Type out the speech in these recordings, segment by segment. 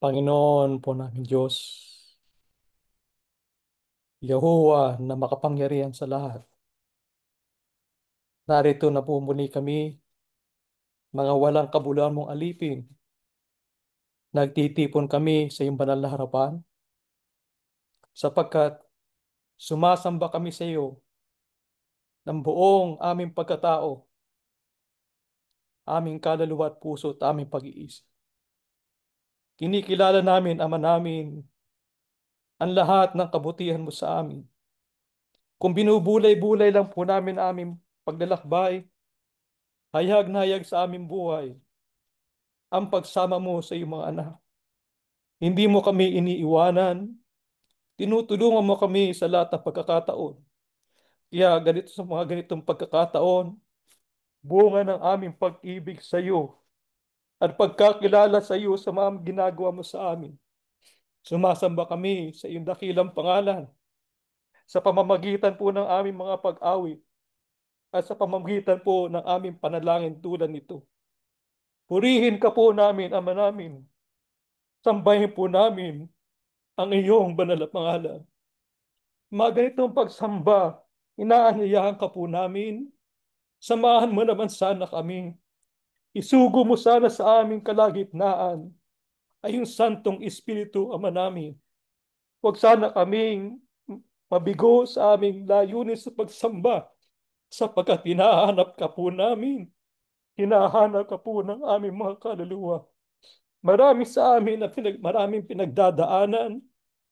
Panginoon po namin Diyos, Yahuwah na makapangyarihan sa lahat. Narito na po muli kami, mga walang kabuluhan mong alipin. Nagtitipon kami sa iyong banal na harapan, sapagkat sumasamba kami sa iyo ng buong aming pagkatao, aming kaluluwa at puso at aming pag-iisip. Kinikilala namin, Ama namin, ang lahat ng kabutihan mo sa amin. Kung binubulay-bulay lang po namin aming paglalakbay, hayag na hayag sa aming buhay ang pagsama mo sa iyong mga anak. Hindi mo kami iniiwanan, tinutulungan mo kami sa lahat ng pagkakataon. Kaya ganito sa mga ganitong pagkakataon, bunga ng aming pag-ibig sa iyo at pagkakilala sa iyo sa mga ginagawa mo sa amin. Sumasamba kami sa iyong dakilang pangalan sa pamamagitan po ng aming mga pag-awit at sa pamamagitan po ng aming panalangin tulad nito. Purihin ka po namin, Ama namin. Sambahin po namin ang iyong banal na pangalan. Mga ganitong pagsamba, inaanyayahan ka po namin. Samahan mo naman sana kami. Isugo mo sana sa aming kalagitnaan ay yung Santong Espiritu, Ama namin. Huwag sana kaming mabigo sa aming layunin sa pagsamba, sapagkat hinahanap ka po namin. Hinahanap ka po ng aming mga kaluluwa. Marami sa amin na maraming pinagdadaanan.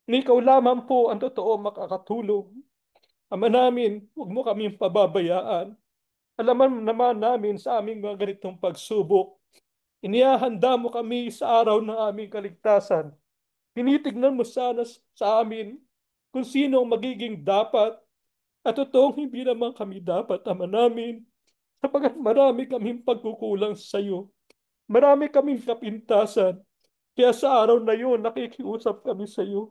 Ikaw lamang po ang totoo makakatulong. Ama namin, huwag mo kaming pababayaan. Alaman naman namin sa aming mga ganitong pagsubok, inihahanda mo kami sa araw ng aming kaligtasan. Tinitignan mo sana sa amin kung sino ang magiging dapat at totoong hindi naman kami dapat, Ama namin, sapagkat marami kaming pagkukulang sa iyo. Marami kaming kapintasan. Kaya sa araw na yun, nakikiusap kami sa iyo.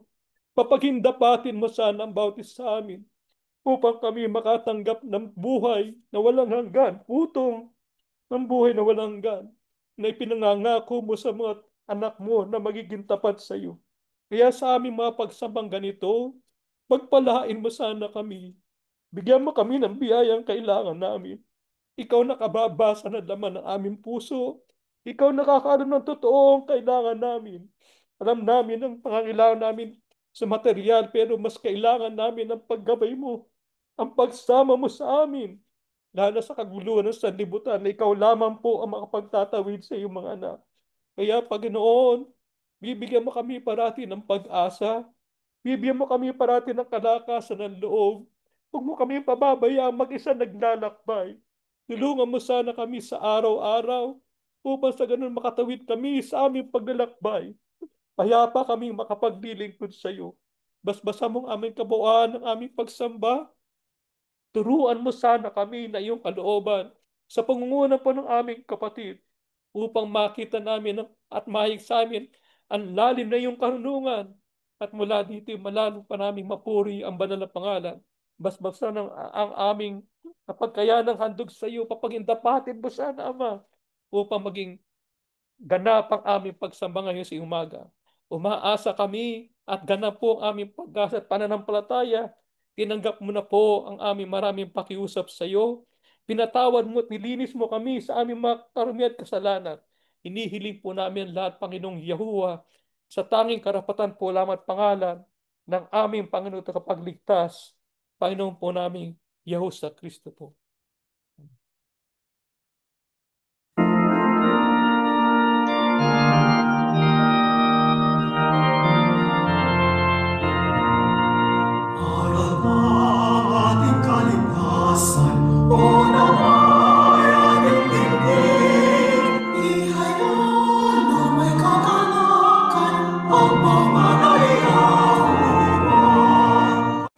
Papaghindapatin mo sana ang bawat isa sa amin upang kami makatanggap ng buhay na walang hanggan, utong ng buhay na walang hanggan, na ipinangangako mo sa mga anak mo na magiging tapat sa iyo. Kaya sa aming mga pagsambang ganito, pagpalain mo sana kami. Bigyan mo kami ng biyayang kailangan namin. Ikaw nakababasa ng laman ng aming puso. Ikaw nakakaalam ng totoong kailangan namin. Alam namin ang pangangailangan namin sa material, pero mas kailangan namin ang paggabay mo, ang pagsama mo sa amin. Lalo sa kaguluhan ng sanlibutan na ikaw lamang po ang makapagtatawid sa iyong mga anak. Kaya Panginoon, bibigyan mo kami parati ng pag-asa. Bibigyan mo kami parati ng kalakasan ng loob. Huwag mo kami pababayaan mag-isa naglalakbay. Tulungan mo sana kami sa araw-araw upang sa ganun makatawid kami sa aming paglalakbay. Payapa kaming makapaglilingkod sa iyo. Basbasa mong aming kabuuan ng aming pagsamba. Turuan mo sana kami na iyong kalooban sa pangunguna po ng aming kapatid upang makita namin at mahig sa amin ang lalim na iyong karunungan at mula dito malalo pa naming mapuri ang banal na pangalan. Basbasa ng ang aming kapagkayanang handog sa iyo, papagindapatin mo sana, Ama, upang maging ganap ang aming pagsamba ngayon sa umaga. Umaasa kami at ganap po ang aming pag-asa at pananampalataya. Tinanggap mo na po ang aming maraming pakiusap sa iyo. Pinatawad mo at nilinis mo kami sa aming mga karumihan at kasalanan. Inihiling po namin lahat, Panginoong Yahuwah, sa tanging karapatan po lamang at pangalan ng aming Panginoon at kapagligtas, Panginoon po namin, Yahuwah sa Kristo po. Para na ating kaligtasan, o naway ating tingin, ihayag na may kagalakan ang panganay Yahuwah.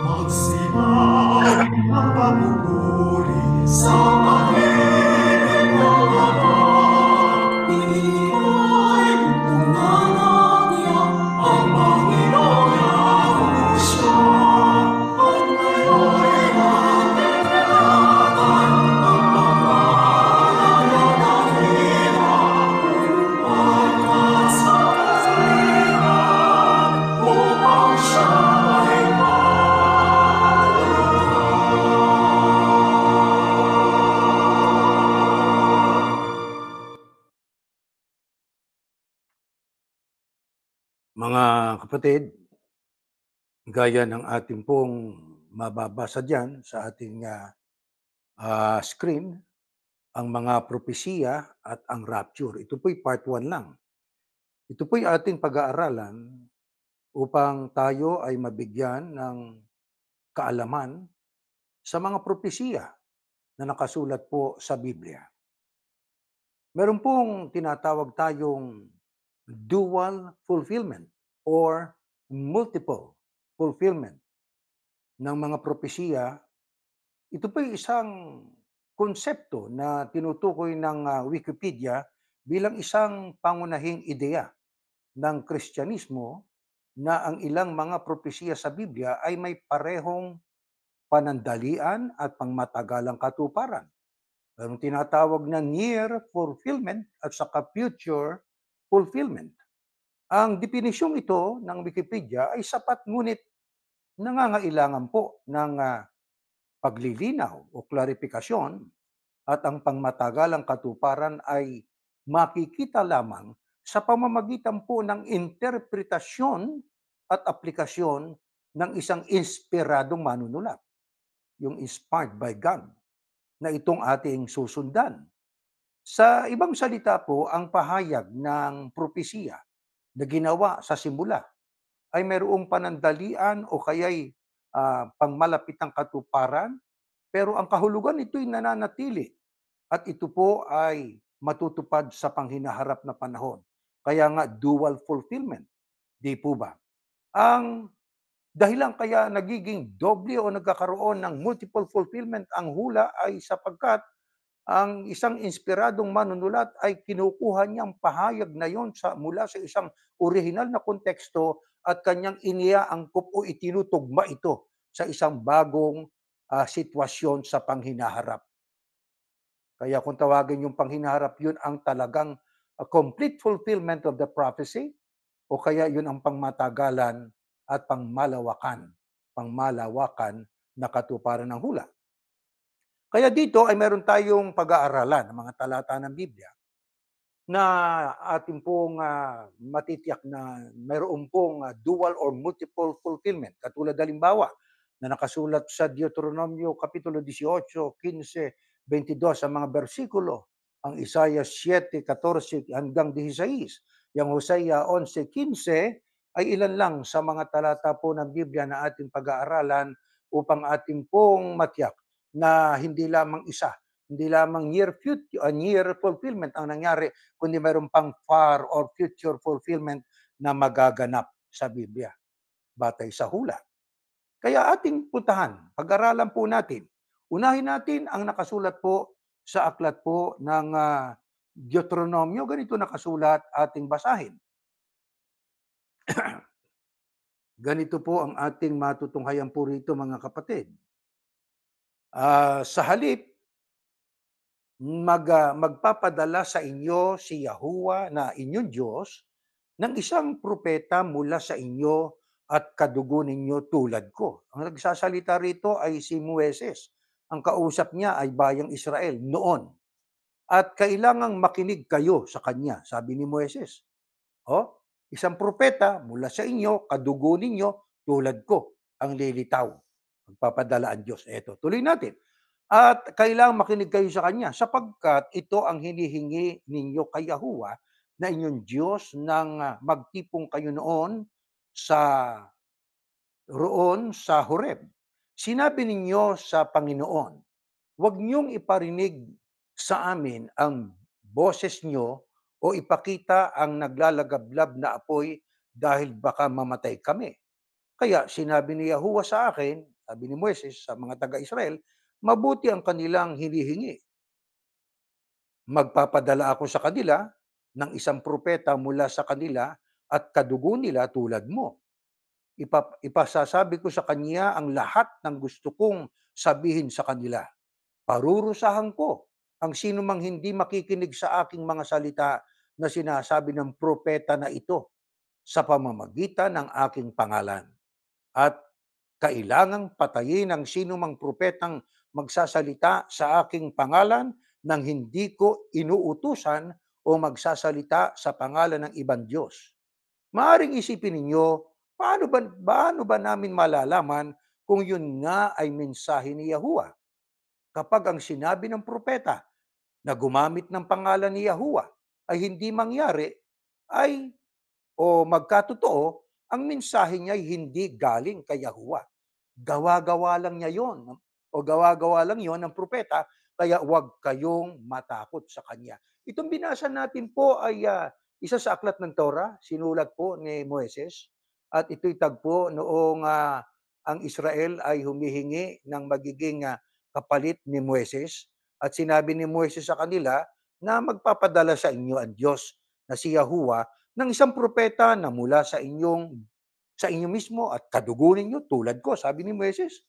Magsimang ang pagpupuri sa pag-ibig ng Ama. Ihay tungalan niya ang Panginoong Yahushua. At ngayon ating nilatan ang pangalan na dakila, pagkat sa Mga kapatid, gaya ng ating pong mababasa diyan sa ating screen, ang mga propesiya at ang rapture. Ito po'y part 1 lang. Ito po'y ating pag-aaralan upang tayo ay mabigyan ng kaalaman sa mga propesiya na nakasulat po sa Biblia. Meron pong tinatawag tayong dual fulfillment or multiple fulfillment ng mga propesiya. Ito po isang konsepto na tinutukoy ng Wikipedia bilang isang pangunahing ideya ng Kristyanismo na ang ilang mga propesiya sa Biblia ay may parehong panandalian at pangmatagalang katuparan. Ang tinatawag na near fulfillment at saka future fulfillment. Ang depinisyong ito ng Wikipedia ay sapat ngunit nangangailangan po ng paglilinaw o klarifikasyon at ang pangmatagalang katuparan ay makikita lamang sa pamamagitan po ng interpretasyon at aplikasyon ng isang inspiradong manunulat, yung inspired by God, na itong ating susundan. Sa ibang salita po, ang pahayag ng propesiya na ginawa sa simula ay mayroong panandalian o kaya'y pangmalapitang katuparan, pero ang kahulugan nito'y nananatili at ito po ay matutupad sa panghinaharap na panahon. Kaya nga dual fulfillment, di po ba? Ang dahilan kaya nagiging doble o nagkakaroon ng multiple fulfillment ang hula ay sapagkat ang isang inspiradong manunulat ay kinukuha niyang pahayag na yon mula sa isang orihinal na konteksto at kanyang iniaangkop o itinutugma ito sa isang bagong sitwasyon sa panghinaharap. Kaya kung tawagin yung panghinaharap, yun ang talagang complete fulfillment of the prophecy o kaya yun ang pangmatagalan at pangmalawakan na katuparan ng hula. Kaya dito ay meron tayong pag-aaralan ng mga talata ng Biblia na ating pong matitiyak na mayroon pong dual or multiple fulfillment. Katulad halimbawa na nakasulat sa Deuteronomio Kapitulo 18, 15, 22 sa mga bersikulo, ang Isaiah 7:14 hanggang 16, yung Hosea 11:15 ay ilan lang sa mga talata po ng Biblia na ating pag-aaralan upang ating pong matiyak na hindi lamang isa, hindi lamang near fulfillment ang nangyari, kundi mayroon pang far or future fulfillment na magaganap sa Biblia batay sa hula. Kaya ating puntahan, pag-aralan po natin. Unahin natin ang nakasulat po sa aklat po ng Deuteronomio. Ganito nakasulat, ating basahin. Ganito po ang ating matutunghayan po rito, mga kapatid. Sa halip, magpapadala sa inyo si Yahuwah na inyong Diyos ng isang propeta mula sa inyo at kadugo ninyo tulad ko. Ang nagsasalita rito ay si Moises. Ang kausap niya ay bayang Israel noon. At kailangang makinig kayo sa kanya, sabi ni Moises. Isang propeta mula sa inyo, kadugo ninyo tulad ko ang lilitaw. Magpapadala ang Diyos. Eto, tuloy natin. At kailangang makinig kayo sa kanya sapagkat ito ang hinihingi ninyo kay Yahuwah na inyong Diyos nang magtipong kayo roon sa Horeb. Sinabi ninyo sa Panginoon, huwag niyong iparinig sa amin ang boses niyo o ipakita ang naglalagablab na apoy dahil baka mamatay kami. Kaya sinabi ni Yahuwah sa akin, sabi ni Moises sa mga taga-Israel, mabuti ang kanilang hinihingi. Magpapadala ako sa kanila ng isang propeta mula sa kanila at kadugo nila tulad mo. Ipasasabi ko sa kanya ang lahat ng gusto kong sabihin sa kanila. Parurusahan ko ang sino mang hindi makikinig sa aking mga salita na sinasabi ng propeta na ito sa pamamagitan ng aking pangalan. At kailangang patayin ang sino mang propetang magsasalita sa aking pangalan nang hindi ko inuutusan o magsasalita sa pangalan ng ibang Diyos. Maaaring isipin ninyo, paano ba namin malalaman kung yun nga ay mensahe ni Yahuwah? Kapag ang sinabi ng propeta na gumamit ng pangalan ni Yahuwah ay hindi mangyari, ay o magkatotoo, ang mensahe niya ay hindi galing kay Yahuwah. Gawa-gawa lang niya yon o gawa-gawa lang yon ng propeta, kaya huwag kayong matakot sa kanya. Itong binasa natin po ay isa sa aklat ng Torah, sinulat po ni Moises, at ito'y tagpo noong ang Israel ay humihingi ng magiging kapalit ni Moises, at sinabi ni Moises sa kanila na magpapadala sa inyo ang Diyos na si Yahuwah ng isang propeta na mula sa inyo mismo at kadugo ninyo tulad ko, sabi ni Moises.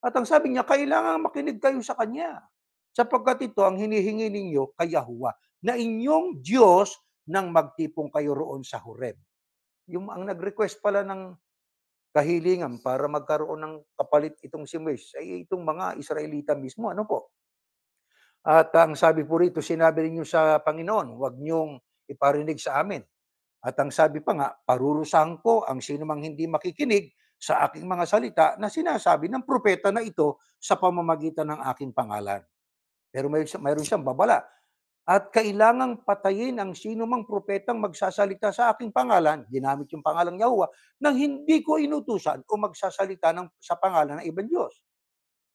At ang sabi niya, kailangan makinig kayo sa kanya. Sapagkat ito ang hinihingi ninyo kay Yahuwah, na inyong Diyos nang magtipong kayo roon sa Horeb. Yung ang nag-request pala ng kahilingan para magkaroon ng kapalit itong si Moises ay itong mga Israelita mismo. Ano po? At ang sabi po rito, sinabi ninyo sa Panginoon, huwag niyong iparinig sa amin. At ang sabi pa nga, parurusahan ko ang sino mang hindi makikinig sa aking mga salita na sinasabi ng propeta na ito sa pamamagitan ng aking pangalan. Pero mayroon siyang babala. At kailangang patayin ang sino mang propetang magsasalita sa aking pangalan, ginamit yung pangalang Yahuwah, nang hindi ko inutusan o magsasalita sa pangalan ng ibang Diyos.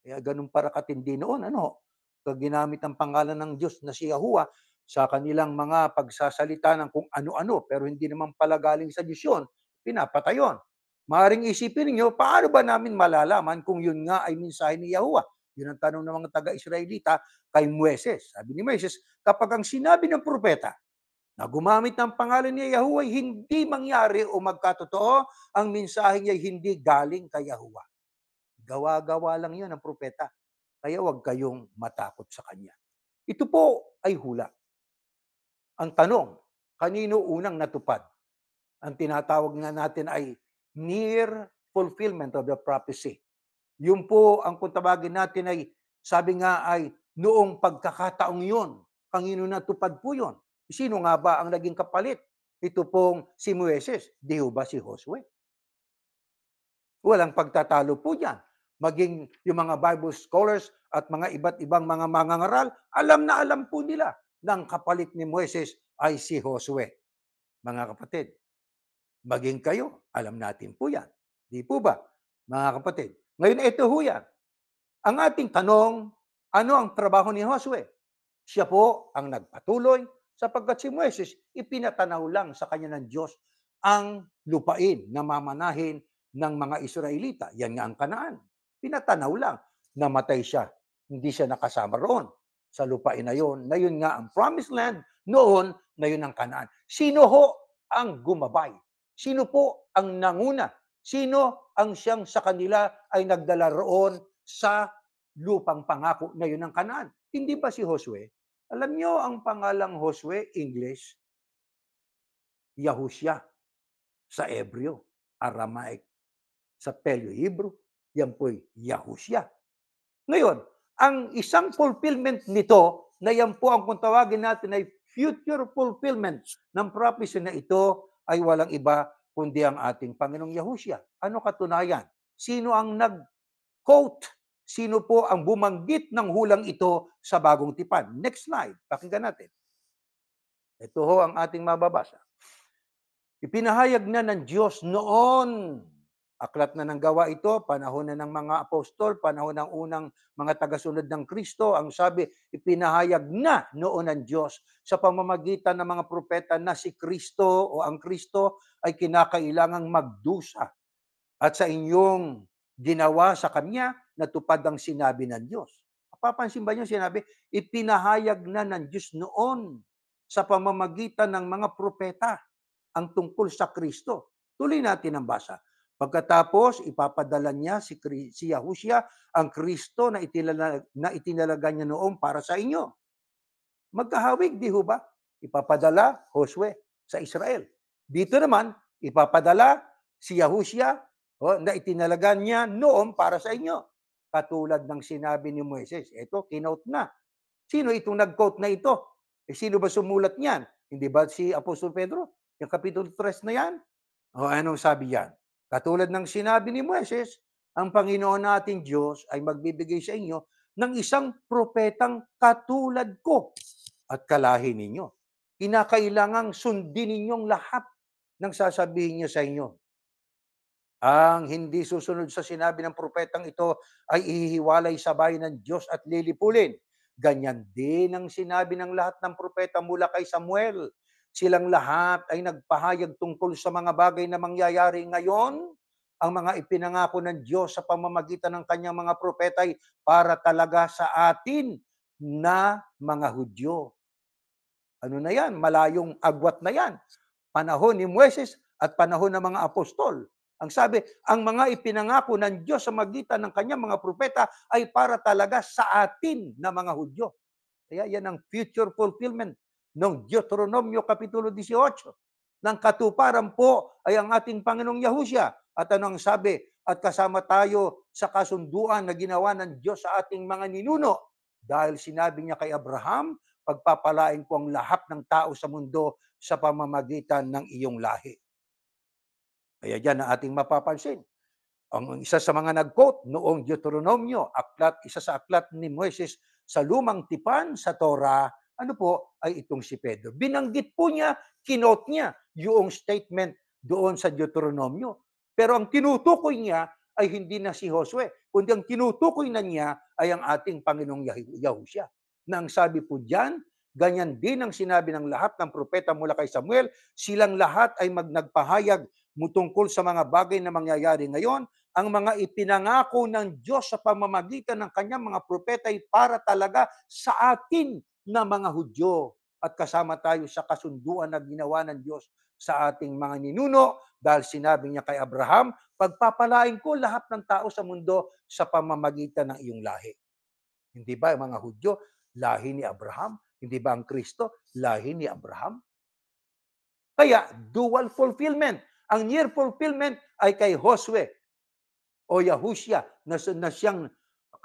Kaya ganun para katindi noon, ano? Pag ginamit ang pangalan ng Diyos na si Yahuwah sa kanilang mga pagsasalita ng kung ano-ano, pero hindi naman pala galing sa Diyos yun, pinapatay yun. Maaaring isipin niyo, paano ba namin malalaman kung yun nga ay mensahe ni Yahuwah? Yun ang tanong ng mga taga-Israelita kay Moises. Sabi ni Moises, kapag ang sinabi ng propeta na gumamit ng pangalan ni Yahuwah, hindi mangyari o magkatotoo, ang mensahe niya hindi galing kay Yahuwah. Gawa-gawa lang yun ng propeta. Kaya huwag kayong matakot sa kanya. Ito po ay hula. Ang tanong, kanino unang natupad? Ang tinatawag nga natin ay near fulfillment of the prophecy. Yun po ang kung tawagin natin ay, sabi nga ay, noong pagkakataong yun, kanino natupad po yun? Sino nga ba ang naging kapalit? Ito pong si Moises, di ba si Josue? Walang pagtatalo po diyan. Maging yung mga Bible scholars at mga iba't ibang mga mangangaral, alam na alam po nila na ang kapalit ni Moises ay si Josue. Mga kapatid, maging kayo, alam natin po yan. Di po ba, mga kapatid? Ngayon, ito ho yan. Ang ating tanong, ano ang trabaho ni Josue? Siya po ang nagpatuloy sapagkat si Moises ipinatanaw lang sa kanya ng Diyos ang lupain na mamanahin ng mga Israelita. Yan nga ang Kanaan. Pinatanaw lang. Namatay siya. Hindi siya nakasama roon sa lupain na yun nga ang promised land noon na yun ang Kanaan. Sino ho ang gumabay? Sino po ang nanguna? Sino ang siyang sa kanila ay nagdala roon sa lupang pangako na yun ang Kanaan? Hindi ba si Josue? Alam niyo ang pangalang Josue, English, Yahushua, sa Hebreo, Aramaic, sa Paleo-Hebrew, yan po'y Yahushua. Ngayon, ang isang fulfillment nito, na yan po ang kung tawagin natin ay future fulfillment ng prophecy na ito ay walang iba kundi ang ating Panginoong Yahushua. Ano katunayan? Sino ang nag-quote? Sino po ang bumanggit ng hulang ito sa bagong tipan? Next slide, pakinggan natin. Ito ho ang ating mababasa. Ipinahayag na ng Diyos noon. Aklat na ng gawa ito, panahon na ng mga apostol, panahon ng unang mga tagasunod ng Kristo. Ang sabi, ipinahayag na noon ng Diyos sa pamamagitan ng mga propeta na si Kristo o ang Kristo ay kinakailangang magdusa. At sa inyong ginawa sa Kanya, natupad ang sinabi ng Diyos. Papansin ba niyo sinabi, ipinahayag na ng Diyos noon sa pamamagitan ng mga propeta ang tungkol sa Kristo. Tuloy natin ang basa. Pagkatapos, ipapadala niya si Yahushua, ang Kristo na itinalaga niya noon para sa inyo. Magkahawig, di ho ba? Ipapadala Josue sa Israel. Dito naman, ipapadala si Yahushua na itinalaga niya noon para sa inyo. Katulad ng sinabi ni Moises. Ito, kinote na. Sino itong nag-quote na ito? Sino ba sumulat niyan? Hindi ba si Apostol Pedro? Yung Kapitulo 3 na yan? O anong sabi yan? Katulad ng sinabi ni Moises, ang Panginoon nating Diyos ay magbibigay sa inyo ng isang propetang katulad ko at kalahi ninyo. Kinakailangang sundin ninyong lahat ng sasabihin niya sa inyo. Ang hindi susunod sa sinabi ng propetang ito ay ihihiwalay sa bayan ng Diyos at lilipulin. Ganyan din ang sinabi ng lahat ng propeta mula kay Samuel. Silang lahat ay nagpahayag tungkol sa mga bagay na mangyayari ngayon. Ang mga ipinangako ng Diyos sa pamamagitan ng kanyang mga propeta ay para talaga sa atin na mga Hudyo. Ano na yan? Malayong agwat na yan. Panahon ni Moises at panahon ng mga apostol. Ang sabi, ang mga ipinangako ng Diyos sa magitan ng kanyang mga propeta ay para talaga sa atin na mga Hudyo. Kaya yan ang future fulfillment ng Deuteronomio Kapitulo 18. Nang katuparan po ay ang ating Panginoong Yahushua. At ano ang sabi? At kasama tayo sa kasunduan na ginawa ng Diyos sa ating mga ninuno. Dahil sinabi niya kay Abraham, pagpapalain ko ang lahat ng tao sa mundo sa pamamagitan ng iyong lahi. Kaya dyan ang ating mapapansin. Ang isa sa mga nag-quote noong Deuteronomio, isa sa aklat ni Moises sa lumang tipan sa Torah, ano po, ay itong si Pedro. Binanggit po niya, kinote niya yung statement doon sa Deuteronomio. Pero ang tinutukoy niya ay hindi na si Josue, kundi ang tinutukoy na niya ay ang ating Panginoong Yahushua. Na ang sabi po diyan, ganyan din ang sinabi ng lahat ng propeta mula kay Samuel, silang lahat ay nagpahayag tungkol sa mga bagay na mangyayari ngayon. Ang mga ipinangako ng Diyos sa pamamagitan ng kanyang mga propeta ay para talaga sa atin na mga Hudyo. At kasama tayo sa kasunduan na ginawa ng Diyos sa ating mga ninuno dahil sinabi niya kay Abraham, pagpapalain ko lahat ng tao sa mundo sa pamamagitan ng iyong lahi. Hindi ba mga Hudyo, lahi ni Abraham? Hindi ba ang Kristo, lahi ni Abraham? Kaya, dual fulfillment. Ang near fulfillment ay kay Josue o Yahushua na siyang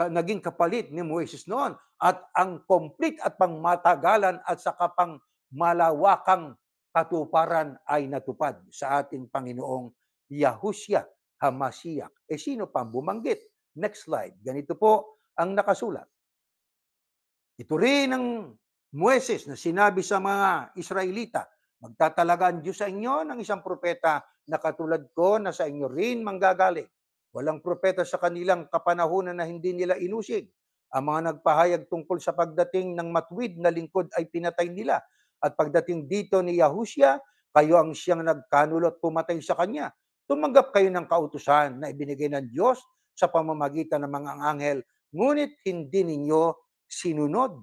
naging kapalit ni Moises noon. At ang complete at pangmatagalan at saka pang malawakang katuparan ay natupad sa ating Panginoong Yahushua HaMashiach. Sino pang bumanggit? Next slide. Ganito po ang nakasulat. Ito rin ang Moises na sinabi sa mga Israelita, magtatalaga ang Diyos sa inyo ng isang propeta na katulad ko na sa inyo rin manggagaling. Walang propeta sa kanilang kapanahunan na hindi nila inusig. Ang mga nagpahayag tungkol sa pagdating ng matuwid na lingkod ay pinatay nila. At pagdating dito ni Yahushua, kayo ang siyang nagkanulot pumatay sa kanya. Tumanggap kayo ng kautusan na ibinigay ng Diyos sa pamamagitan ng mga anghel, ngunit hindi ninyo sinunod.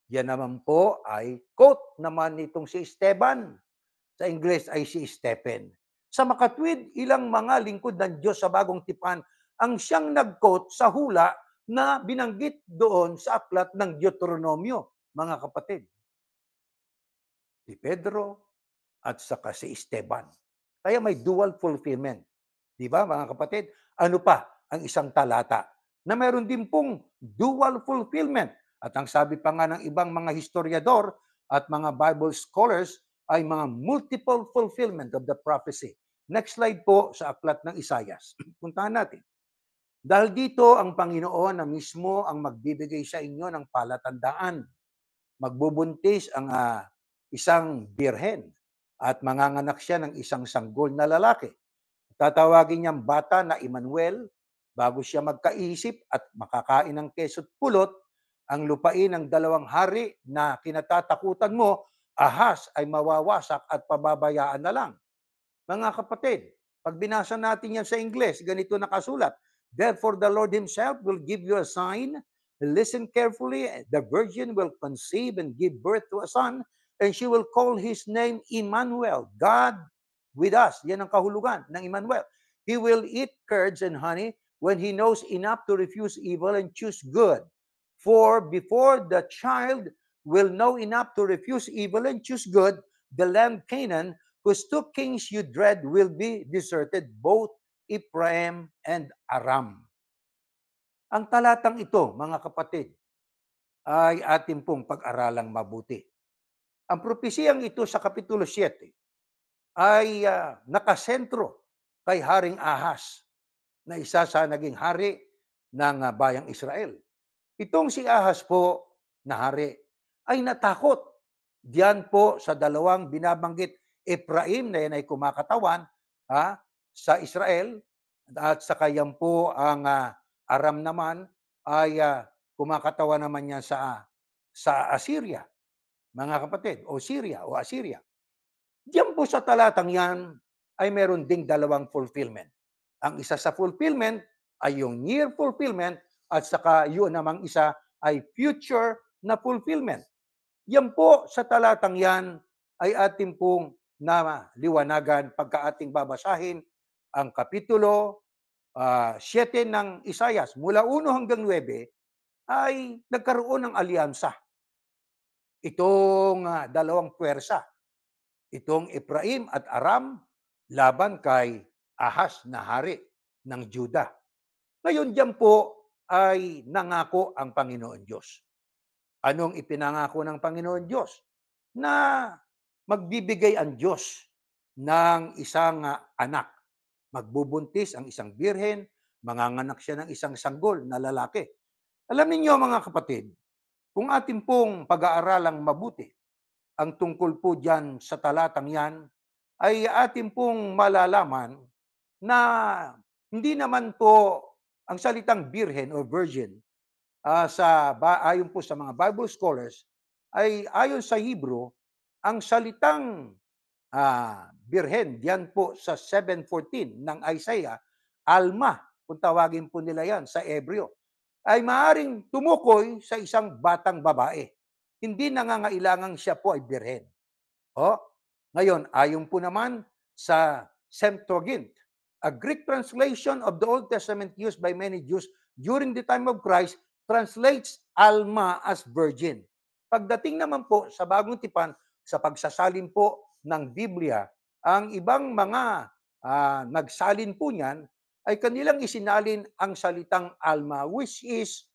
Yan naman po ay quote naman nitong si Esteban. Sa Ingles ay si Stephen. Sa makatwid, ilang mga lingkod ng Diyos sa bagong tipan ang siyang nag-quote sa hula na binanggit doon sa aklat ng Deuteronomio, mga kapatid. Si Pedro at saka si Esteban. Kaya may dual fulfillment. Di ba, mga kapatid? Ano pa ang isang talata na mayroon din pong dual fulfillment? At ang sabi pa nga ng ibang mga historiador at mga Bible scholars ay mga multiple fulfillment of the prophecy. Next slide po sa aklat ng Isaias. Puntahan natin. Dahil dito ang Panginoon na mismo ang magbibigay sa inyo ng palatandaan. Magbubuntis ang isang birhen at manganganak siya ng isang sanggol na lalaki. Tatawagin niyang bata na Emmanuel. Bago siya magkaisip at makakain ng keso't pulot, ang lupain ng dalawang hari na kinatatakutan mo, ahas ay mawawasak at pababayaan na lang. Mga kapatid, pag binasa natin yan sa Ingles, ganito nakasulat, therefore the Lord Himself will give you a sign. Listen carefully, the virgin will conceive and give birth to a son, and she will call his name Emmanuel, God with us. Yan ang kahulugan ng Emmanuel. He will eat curds and honey when he knows enough to refuse evil and choose good. For before the child will know enough to refuse evil and choose good, the land Canaan, whose two kings you dread, will be deserted, both Ephraim and Aram. Ang talatang ito, mga kapatid, ay ating pong pag-aralang mabuti. Ang propesiyang ito sa Kapitulo 7 ay nakasentro kay Haring Ahas na isa sa naging hari ng bayang Israel. Itong si Ahas po na hari ay natakot diyan po sa dalawang binabanggit, Ephraim na yan ay kumakatawan sa Israel at saka yan po ang Aram naman ay kumakatawan naman yan sa Assyria, mga kapatid, o Syria o Assyria. Diyan po sa talatang yan ay meron ding dalawang fulfillment. Ang isa sa fulfillment ay yung near fulfillment at saka yun namang isa ay future na fulfillment. Yan po sa talatang yan ay ating pong liwanagan pagka ating babasahin ang kapitulo 7 ng Isaias. Mula 1 hanggang 9 ay nagkaroon ng alyansa. Itong dalawang puwersa, itong Ephraim at Aram laban kay Ahas na hari ng Juda. Ngayon diyan po ay nangako ang Panginoon Diyos. Anong ipinangako ng Panginoon Diyos? Na magbibigay ang Diyos ng isang anak. Magbubuntis ang isang birhen, manganganak siya ng isang sanggol na lalaki. Alam niyo mga kapatid, kung atin pong pag-aaralang mabuti, ang tungkol po diyan sa talatang yan, ay atin pong malalaman na hindi naman po ang salitang birhen o virgin ayon po sa mga Bible scholars, ay ayon sa Hebrew, ang salitang birhen, diyan po sa 7:14 ng Isaiah, alma, kung tawagin po nila yan sa Hebreo, ay maaring tumukoy sa isang batang babae. Hindi nangangailangang siya po ay birhen. Ngayon, ayon po naman sa Septuagint, a Greek translation of the Old Testament used by many Jews during the time of Christ translates alma as virgin. Pagdating naman po sa Bagong Tipan, sa pagsasalin po ng Biblia, ang ibang mga nagsalin po niyan ay kanilang isinalin ang salitang alma, which is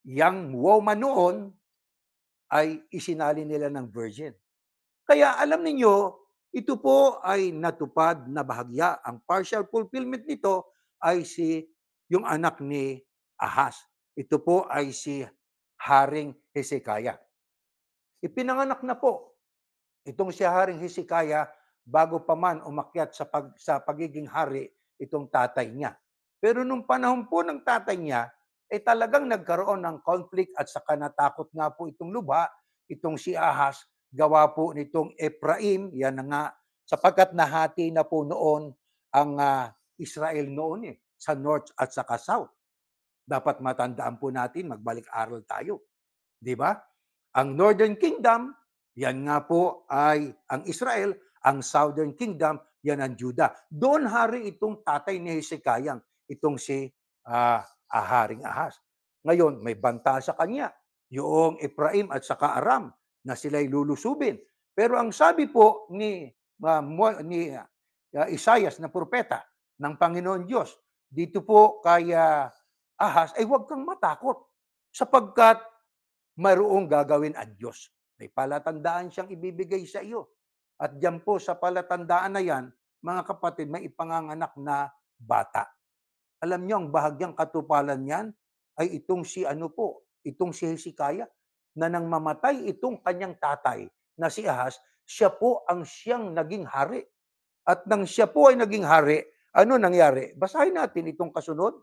young woman noon ay isinalin nila ng virgin. Kaya alam niyo, ito po ay natupad na bahagya. Ang partial fulfillment nito ay yung anak ni Ahaz. Ito po ay si Haring Hezekiah. Ipinanganak na po itong si Haring Hezekiah bago pa man umakyat sa pagiging hari itong tatay niya. Pero nung panahon po ng tatay niya, talagang nagkaroon ng conflict at saka natakot nga po itong lubha, itong si Ahaz, gawa po nitong Ephraim, yan na nga, sapagkat nahati na po noon ang Israel noon sa north at saka south. Dapat matandaan po natin, magbalik-aral tayo. Di ba? Ang Northern Kingdom, yan nga po ay ang Israel. Ang Southern Kingdom, yan ang Judah. Doon hari itong tatay ni Hezekiah, itong si Haring Ahaz. Ngayon, may banta sa kanya, yung Ephraim at saka Aram, na sila'y lulusubin. Pero ang sabi po ni Isaias na propeta ng Panginoon Diyos, dito po kay Ahaz, ay huwag kang matakot sapagkat mayroong gagawin ang Diyos. May palatandaan siyang ibibigay sa iyo. At diyan po sa palatandaan na yan, mga kapatid, may ipanganganak na bata. Alam niyo, ang bahagyang katupalan niyan ay itong si itong si Hezekiah, na nang mamatay itong kanyang tatay na si Ahaz, siya po ang siyang naging hari. At nang siya po ay naging hari, ano nangyari? Basahin natin itong kasunod.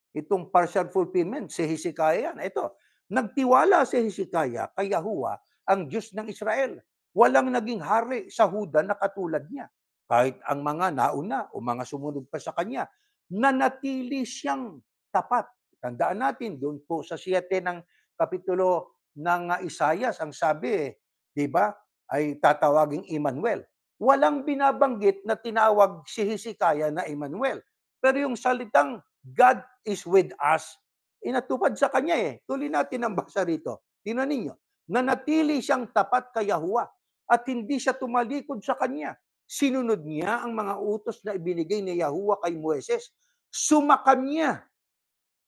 Itong partial fulfillment, si Hezekiah yan. Ito, nagtiwala si Hezekiah kay Yahuwah, ang Diyos ng Israel. Walang naging hari sa Huda na katulad niya. Kahit ang mga nauna o mga sumunod pa sa kanya, nanatili siyang tapat. Tandaan natin, doon po sa 7 ng kapitulo ng Isaias, ang sabi, di ba, ay tatawaging Emmanuel. Walang binabanggit na tinawag si Hezekiah na Emmanuel. Pero yung salitang God is with us, inatupad sa kanya Tuloy natin ang basa rito. Tingnan ninyo, nanatili siyang tapat kay Yahuwah at hindi siya tumalikod sa kanya. Sinunod niya ang mga utos na ibinigay ni Yahuwah kay Moises. Sumakan niya.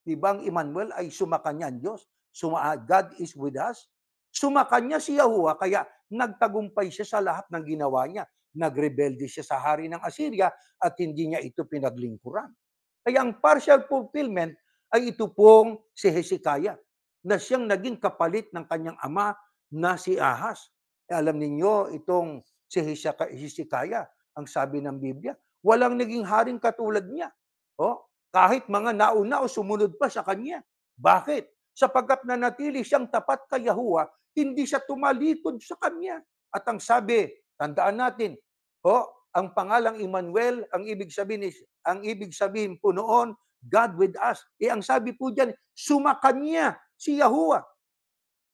Diba ang Emmanuel ay sumakan niya ang Diyos? God is with us. Sumakan niya si Yahuwah kaya nagtagumpay siya sa lahat ng ginawa niya. nagrebelde siya sa hari ng Assyria at hindi niya ito pinaglingkuran. Kaya ang partial fulfillment ay ito pong si Hezekiah na siyang naging kapalit ng kanyang ama na si Ahaz. Alam ninyo, itong si Hezekiah, ang sabi ng Biblia, walang naging haring katulad niya. Kahit mga nauna o sumunod pa sa kanya. Bakit? Sapagkat nanatili siyang tapat kay Yahuwah, hindi siya tumalikod sa kanya. At ang sabi, tandaan natin, ang pangalang Emmanuel, ang ibig sabihin po noon, God with us. Ang sabi po diyan, sumakanya si Yahuwah.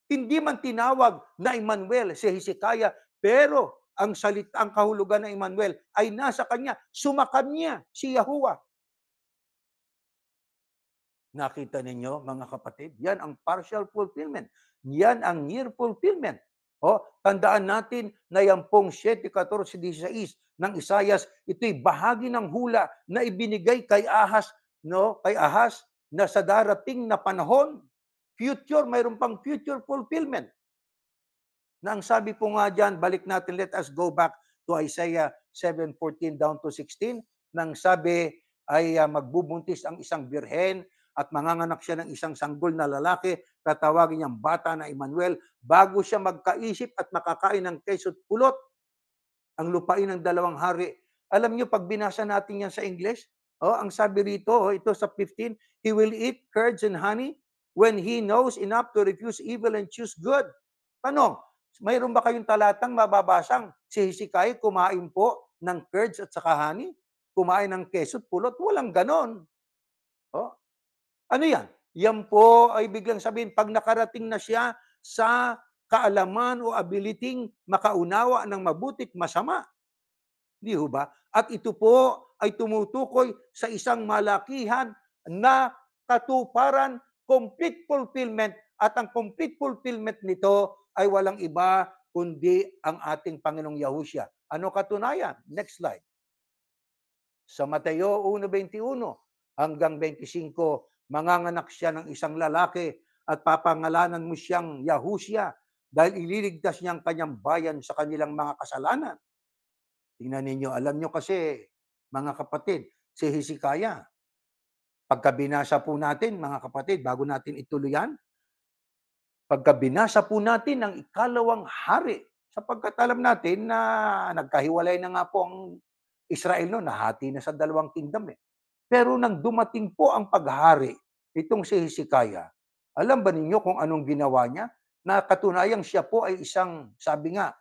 Hindi man tinawag na Emmanuel si Hezekiah, pero ang ang kahulugan ng Emmanuel ay nasa kanya, sumakanya si Yahuwah. Nakita ninyo, mga kapatid, yan ang partial fulfillment. Yan ang near fulfillment. Tandaan natin na yan pong 7:14-16 ng Isaias, ito'y bahagi ng hula na ibinigay kay Ahaz, na sa darating na panahon, mayroon pang future fulfillment. Na ang sabi po nga dyan, balik natin, let us go back to Isaiah 7:14 down to 16, nang sabi ay magbubuntis ang isang birhen at manganganak siya ng isang sanggol na lalaki, tatawagin niyang bata na Emmanuel, bago siya magkaisip at makakain ng keso at pulot, ang lupain ng dalawang hari. Alam niyo, pag binasa natin yan sa English, ang sabi rito, ito sa 15, he will eat curds and honey when he knows enough to refuse evil and choose good. Tanong, mayroon ba kayong talatang mababasang si Hezekiah kumain po ng curds at saka honey? Kumain ng keso at pulot? Walang ganon. Ano yan? Yan po ay biglang sabihin, pag nakarating na siya sa kaalaman o abiliting makaunawa ng mabutit masama. Di ho ba? At ito po ay tumutukoy sa isang malakihan na katuparan, complete fulfillment, at ang complete fulfillment nito ay walang iba kundi ang ating Panginoong Yahushua. Ano katunayan? Next slide. Sa Mateo 1:21 hanggang 25, manganganak siya ng isang lalaki at papangalanan mo siyang Yahushua dahil ililigtas niya ang kanyang bayan sa kanilang mga kasalanan. Tingnan ninyo, alam nyo kasi, mga kapatid, si Hezekiah, pagka binasa po natin, mga kapatid, bago natin ituloy yan, pagka binasa po natin ang ikalawang hari, sapagkat alam natin na nagkahiwalay na nga po ang Israel no, nahati na sa dalawang kingdom eh. Pero nang dumating po ang paghari, itong si Hezekiah, alam ba ninyo kung anong ginawa niya? Na katunayang siya po ay isang, sabi nga,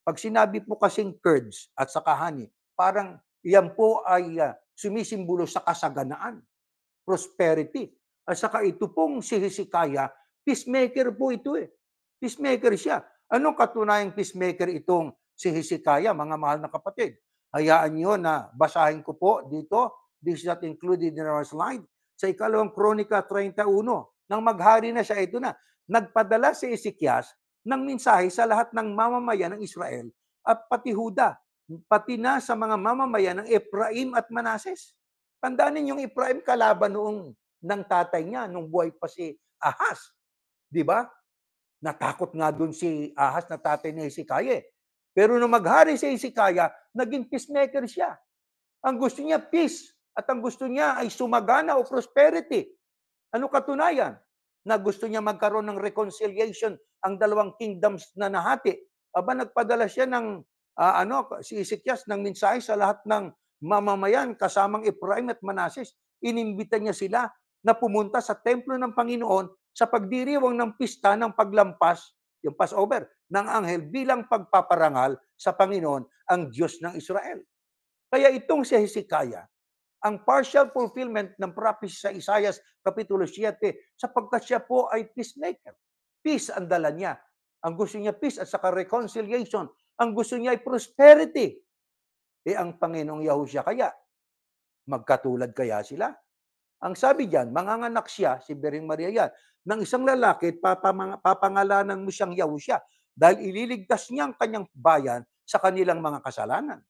pag sinabi po kasing curds at saka honey, parang yan po ay sumisimbolo sa kasaganaan, prosperity. At saka ito pong si Hezekiah, peacemaker po ito eh. Peacemaker siya. Anong katunayang peacemaker itong si Hezekiah, mga mahal na kapatid? Hayaan niyo na basahin ko po dito. This is not included in our slide. Sa ikalawang Kronika 31, nang maghari na siya, ito na, nagpadala si Ezekias ng mensahe sa lahat ng mamamayan ng Israel at pati Huda, pati na sa mga mamamayan ng Ephraim at Manases. Tandaan ninyong Ephraim kalaban noong ng tatay niya nung buhay pa si Ahaz. Di ba? Natakot nga doon si Ahaz na tatay ni Hezekiah. Pero nung maghari si Hezekiah, naging peacemaker siya. Ang gusto niya, peace. At ang gusto niya ay sumagana o prosperity. Ano katunayan? Na gusto niya magkaroon ng reconciliation ang dalawang kingdoms na nahati. Nagpadala siya ng si Ezekias ng mensahe sa lahat ng mamamayan kasamang Ephraim at Manases. Inimbita niya sila na pumunta sa templo ng Panginoon sa pagdiriwang ng pista ng paglampas, yung Passover, ng anghel bilang pagpaparangal sa Panginoon, ang Diyos ng Israel. Kaya itong si Hezekiah, ang partial fulfillment ng prophecy sa Isaiah Kapitulo 7, sapagkat siya po ay peacemaker. Peace ang dala niya. Ang gusto niya peace at saka reconciliation. Ang gusto niya ay prosperity. Ang Panginoong Yahushua kaya, magkatulad kaya sila? Ang sabi diyan, manganganak siya, si Birheng Maria yan, ng isang lalaki, papangalanan mo siyang Yahushua dahil ililigtas niya ang kanyang bayan sa kanilang mga kasalanan.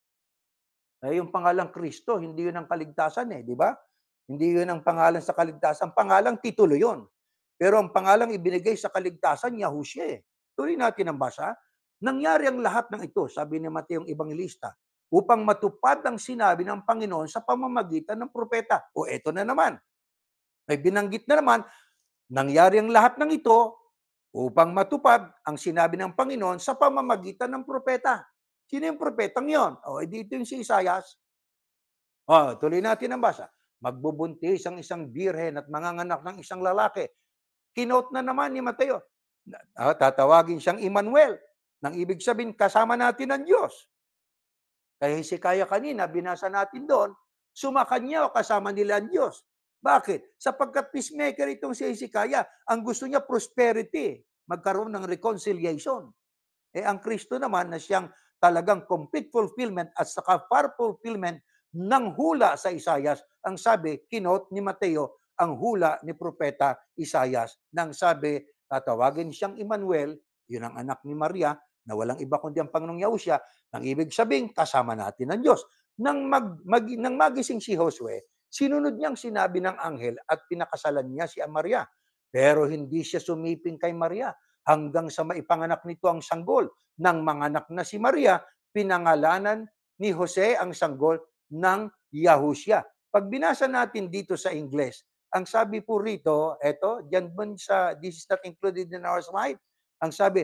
Yung pangalang Kristo, hindi yun ang kaligtasan di ba? Hindi yun ang pangalan sa kaligtasan. Pangalang titulo yun. Pero ang pangalang ibinigay sa kaligtasan, Yahushua Tuloy natin ang basa. Nangyari ang lahat ng ito, sabi ni Mateo ang Ebanghelista, upang matupad ang sinabi ng Panginoon sa pamamagitan ng propeta. O eto na naman, may binanggit na naman, nangyari ang lahat ng ito upang matupad ang sinabi ng Panginoon sa pamamagitan ng propeta. Sino yung propetang yon? O, dito yung si Isaias. O, tuloy natin ang basa. Magbubuntis ang isang birhen at manganganak ng isang lalaki. Kinote na naman ni Mateo. Tatawagin siyang Emmanuel. Nang ibig sabihin, kasama natin ang Diyos. Kaya Hezekiah kanina, binasa natin doon, sumakanya o kasama nila ang Diyos. Bakit? Sapagkat peacemaker itong si Hezekiah, ang gusto niya prosperity, magkaroon ng reconciliation. Ang Kristo naman na siyang talagang complete fulfillment at saka far fulfillment ng hula sa Isaias, ang sabi, kinote ni Mateo, ang hula ni Propeta Isaias, nang sabi, tatawagin siyang Emmanuel, yun ang anak ni Maria, na walang iba kundi ang Panginoong Yahushua, nang ibig sabihin, kasama natin ang Diyos. Nang magising si Josue, sinunod niyang sinabi ng anghel at pinakasalan niya si Maria. Pero hindi siya sumiping kay Maria hanggang sa maipanganak nito ang sanggol. Nang manganak na si Maria, pinangalanan ni Jose ang sanggol ng Yahushua. Pag binasa natin dito sa Ingles, ang sabi po rito, eto, dyan man sa, this is not included in our slide, ang sabi,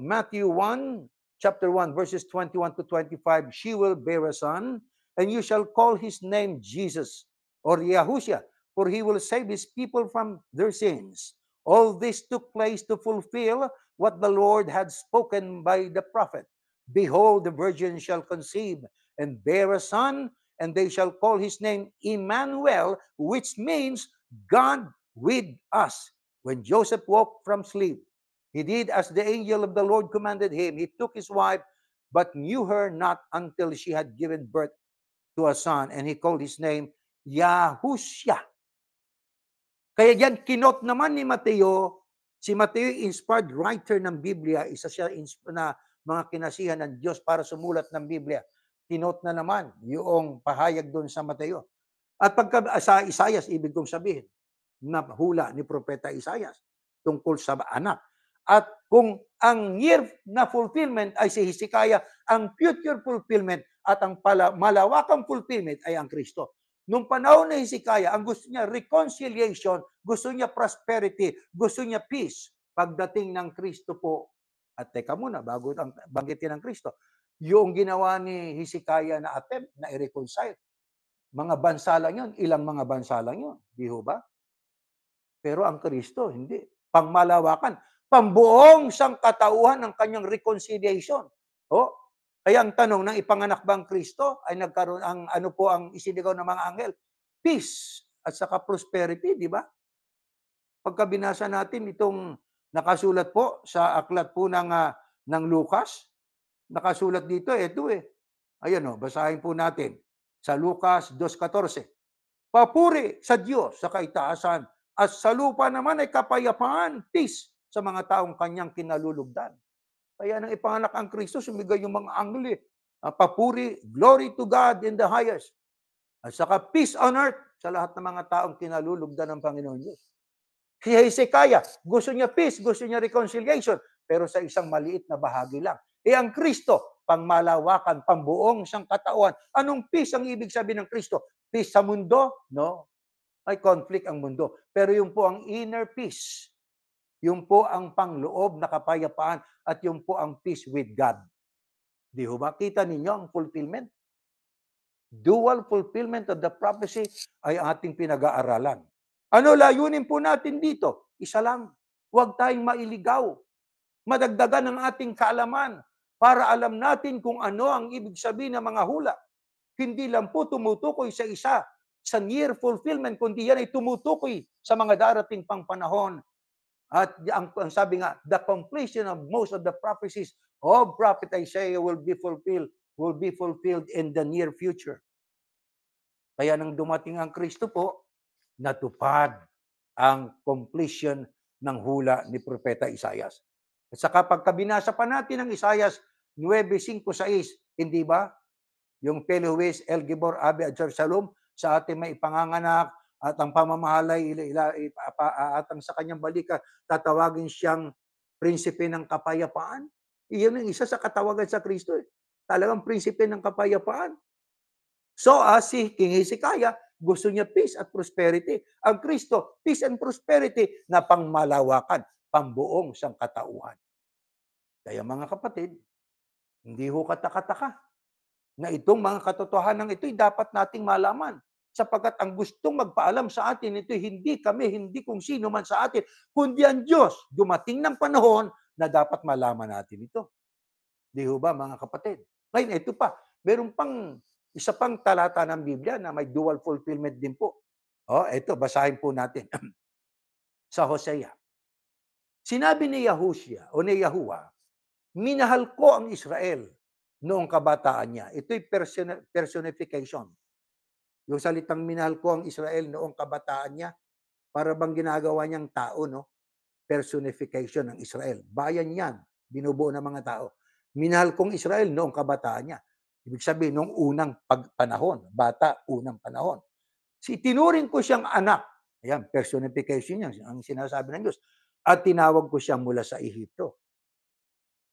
Matthew 1, chapter 1, verses 21 to 25, she will bear a son, and you shall call his name Jesus, or Yahushua, for he will save his people from their sins. All this took place to fulfill what the Lord had spoken by the prophet. Behold, the virgin shall conceive and bear a son, and they shall call his name Emmanuel, which means God with us. When Joseph woke from sleep, he did as the angel of the Lord commanded him. He took his wife, but knew her not until she had given birth to a son, and he called his name Yahushua. Kaya yan, kinot naman ni Mateo, si Mateo, inspired writer ng Biblia, isa siya na mga kinasihan ng Diyos para sumulat ng Biblia. Kinot na naman yung pahayag doon sa Mateo. At pagka sa Isaias, ibig kong sabihin, na hula ni Propeta Isaias tungkol sa anak. At kung ang year na fulfillment ay si Hezekiah, ang future fulfillment at ang malawakang fulfillment ay ang Kristo. Nung panahon ni Hezekiah, ang gusto niya reconciliation, gusto niya prosperity, gusto niya peace. Pagdating ng Kristo po, at teka muna, bago ang banggitin ng Kristo, yung ginawa ni Hezekiah na attempt na i-reconcile, mga bansa lang yun, ilang mga bansa lang yun, di ho ba? Pero ang Kristo, hindi. Pangmalawakan, pambuong sangkatauhan ng kanyang reconciliation. Kaya ang tanong ng ipanganak bang Kristo ay nagkaroon ang ano po ang isinigaw ng mga anghel? Peace at saka prosperity, di ba? Pagka binasa natin itong nakasulat po sa aklat po ng Lucas, nakasulat dito, ito Ayan basahin po natin sa Lucas 2:14. Papuri sa Diyos sa kaitaasan at sa lupa naman ay kapayapaan, peace sa mga taong kanyang kinalulugdan. Kaya nang ipanganak ang Kristo, sumigay yung mga anghel. Papuri, glory to God in the highest. At saka peace on earth sa lahat ng mga taong kinalulugdan ng Panginoon Diyos. Si Hezekiah, gusto niya peace, gusto niya reconciliation, pero sa isang maliit na bahagi lang. Ang Kristo, pangmalawakan, pambuong sangkatauhan. Anong peace ang ibig sabihin ng Kristo? Peace sa mundo? No. May conflict ang mundo. Pero yung po ang inner peace, yung po ang pangloob na kapayapaan, at yung po ang peace with God. Di ho ba? Kita ninyo ang fulfillment? Dual fulfillment of the prophecy ay ating pinag-aaralan. Ano layunin po natin dito? Isa lang. Huwag tayong mailigaw. Madagdagan ang ating kaalaman para alam natin kung ano ang ibig sabihin ng mga hula. Hindi lang po tumutukoy sa isa, sa near fulfillment, kundi yan ay tumutukoy sa mga darating pang panahon. At ang sabi nga, the completion of most of the prophecies of Prophet Isaiah will be fulfilled in the near future. Kaya nang dumating ang Kristo po, natupad ang completion ng hula ni Propeta Isaias. At saka pagkabinasa pa natin ang Isaias 9:5-6, hindi ba? Yung Peluwis, El Gibor, Abi at Jerusalem, sa ating may ipanganganak, at ang pamamahalay atang sa kanyang balikat, tatawagin siyang prinsipe ng kapayapaan. Iyon ang isa sa katawagan sa Kristo. talagang prinsipe ng kapayapaan. So, si King Hezekiah, gusto niya peace at prosperity. Ang Kristo, peace and prosperity na pangmalawakan, pambuong sangkatauhan. Kaya mga kapatid, hindi ho katakataka na itong mga katotohanan ito'y dapat nating malaman. Sapagkat ang gustong magpaalam sa atin, ito hindi kami, hindi kung sino man sa atin, kundi ang Diyos. Dumating ng panahon na dapat malaman natin ito. Di ho ba mga kapatid? Ngayon, ito pa. Meron pang isa pang talata ng Biblia na may dual fulfillment din po. Ito, basahin po natin. Sa Hosea. Sinabi ni Yahushua o ni Yahuwah, minahal ko ang Israel noong kabataan niya. Ito'y personification. Yung salitang minahal ko ang Israel noong kabataan niya, para bang ginagawa niyang tao, no? Personification ng Israel. Bayan yan, binubuo ng mga tao. Minahal kong Israel noong kabataan niya. Ibig sabihin, noong unang panahon, bata, unang panahon. Tinuring ko siyang anak. Ayan, personification niya, ang sinasabi ng Diyos. At tinawag ko siya mula sa Ehipto.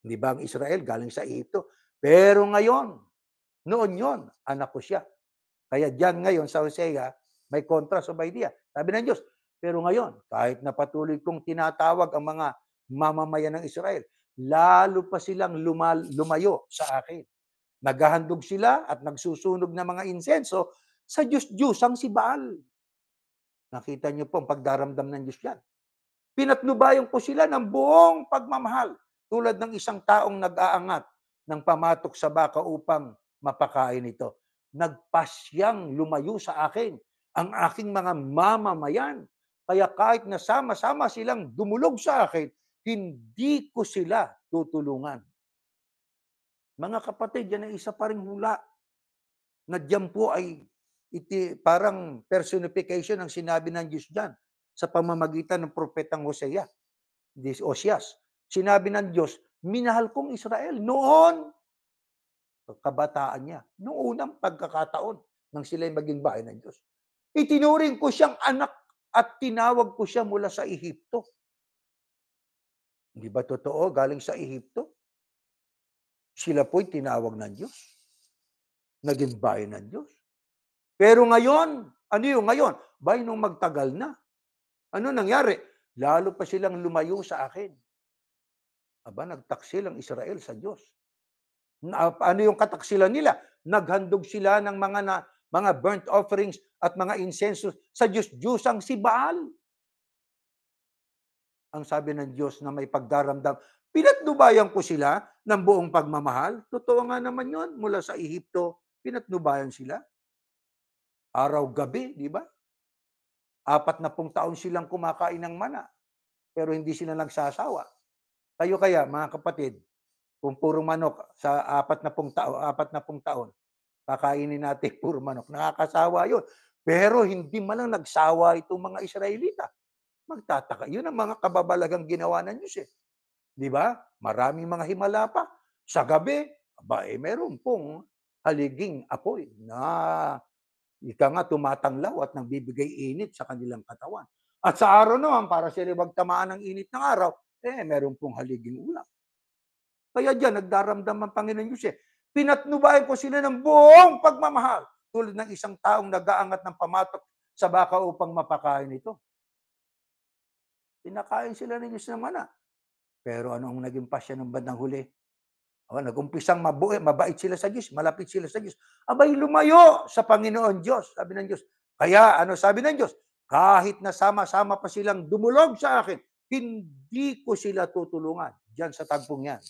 Di ba ang Israel galing sa Ehipto? Pero ngayon, noon yon, anak ko siya. Kaya diyan ngayon sa Hosea, may contrast of idea. Sabi ng Diyos, pero ngayon, kahit na patuloy kong tinatawag ang mga mamamayan ng Israel, lalo pa silang lumayo sa akin. Naghahandog sila at nagsusunog ng mga insenso sa Diyos-Diyosang si Baal. Nakita niyo po ang pagdaramdam ng Diyos yan. Pinatnubayan ko sila ng buong pagmamahal, tulad ng isang taong nag-aangat ng pamatok sa baka upang mapakain ito. Nagpasyang lumayo sa akin ang aking mga mamamayan. Kaya kahit na sama-sama silang dumulog sa akin, hindi ko sila tutulungan. Mga kapatid, yan ay isa pa ring hula na diyan po ay parang personification ng sinabi ng Diyos diyan sa pamamagitan ng propetang Hosea, Osias. Sinabi ng Diyos, minahal kong Israel noon, kabataan niya, noong unang pagkakataon nang sila'y maging bahay ng Diyos. Itinuring ko siyang anak at tinawag ko siya mula sa Ehipto. Hindi ba totoo? Galing sa Ehipto? Sila po'y tinawag ng Diyos. Naging bahay ng Diyos. Pero ngayon, ano yung ngayon? Bay, nung magtagal na. Ano nangyari? Lalo pa silang lumayo sa akin. Aba, nagtaksil ang Israel sa Diyos. Ano yung kataksilan nila? Naghandog sila ng mga burnt offerings at mga incense sa Diyos-Diyosang si Baal. Ang sabi ng Diyos na may pagdaramdam, pinatnubayan ko sila ng buong pagmamahal. Totoo nga naman yun, mula sa Ehipto, pinatnubayan sila. Araw-gabi, di ba? 40 taon silang kumakain ng mana, pero hindi sila nagsasawa. Kayo kaya, mga kapatid, kung puro manok sa 40 taon, kakainin natin puro manok. Nakakasawa yun. Pero hindi man lang nagsawa itong mga Israelita. Magtataka. Yun ang mga kababalagang ginawa ng Diyos eh. Di ba? Maraming mga himala pa. Sa gabi, meron pong haliging apoy na tumatanglaw at nagbibigay init sa kanilang katawan. At sa araw naman, para sila magtamaan ng init ng araw, meron pong haliging ulap. Kaya diyan, nagdaramdam ang Panginoon Diyos eh. Pinatnubayan ko sila ng buong pagmamahal, tulad ng isang taong nag-aangat ng pamatok sa baka upang mapakain ito. Pinakain sila ng Diyos ng mana. Pero ano ang naging pasya ng bandang huli? Nag-umpisang mabait sila sa Diyos, malapit sila sa Diyos. Abay, lumayo sa Panginoon Diyos, sabi ng Diyos. Kaya, ano sabi ng Diyos? Kahit na sama-sama pa silang dumulog sa akin, hindi ko sila tutulungan. Diyan sa tagpong yan.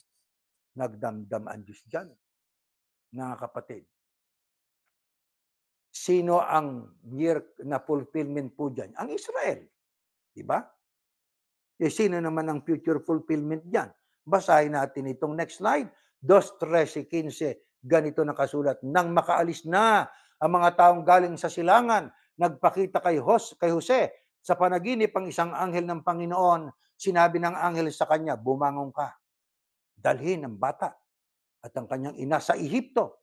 Nagdamdam ang Diyos dyan. Mga kapatid. Sino ang year na fulfillment po dyan? Ang Israel. Diba? Sino naman ang future fulfillment dyan? Basahin natin itong next slide. 2:13-15, ganito nakasulat. Nang makaalis na ang mga taong galing sa silangan, nagpakita kay Jose sa panaginip ang isang anghel ng Panginoon. Sinabi ng anghel sa kanya, bumangon ka. Dalhin ang bata at ang kanyang ina sa Ehipto.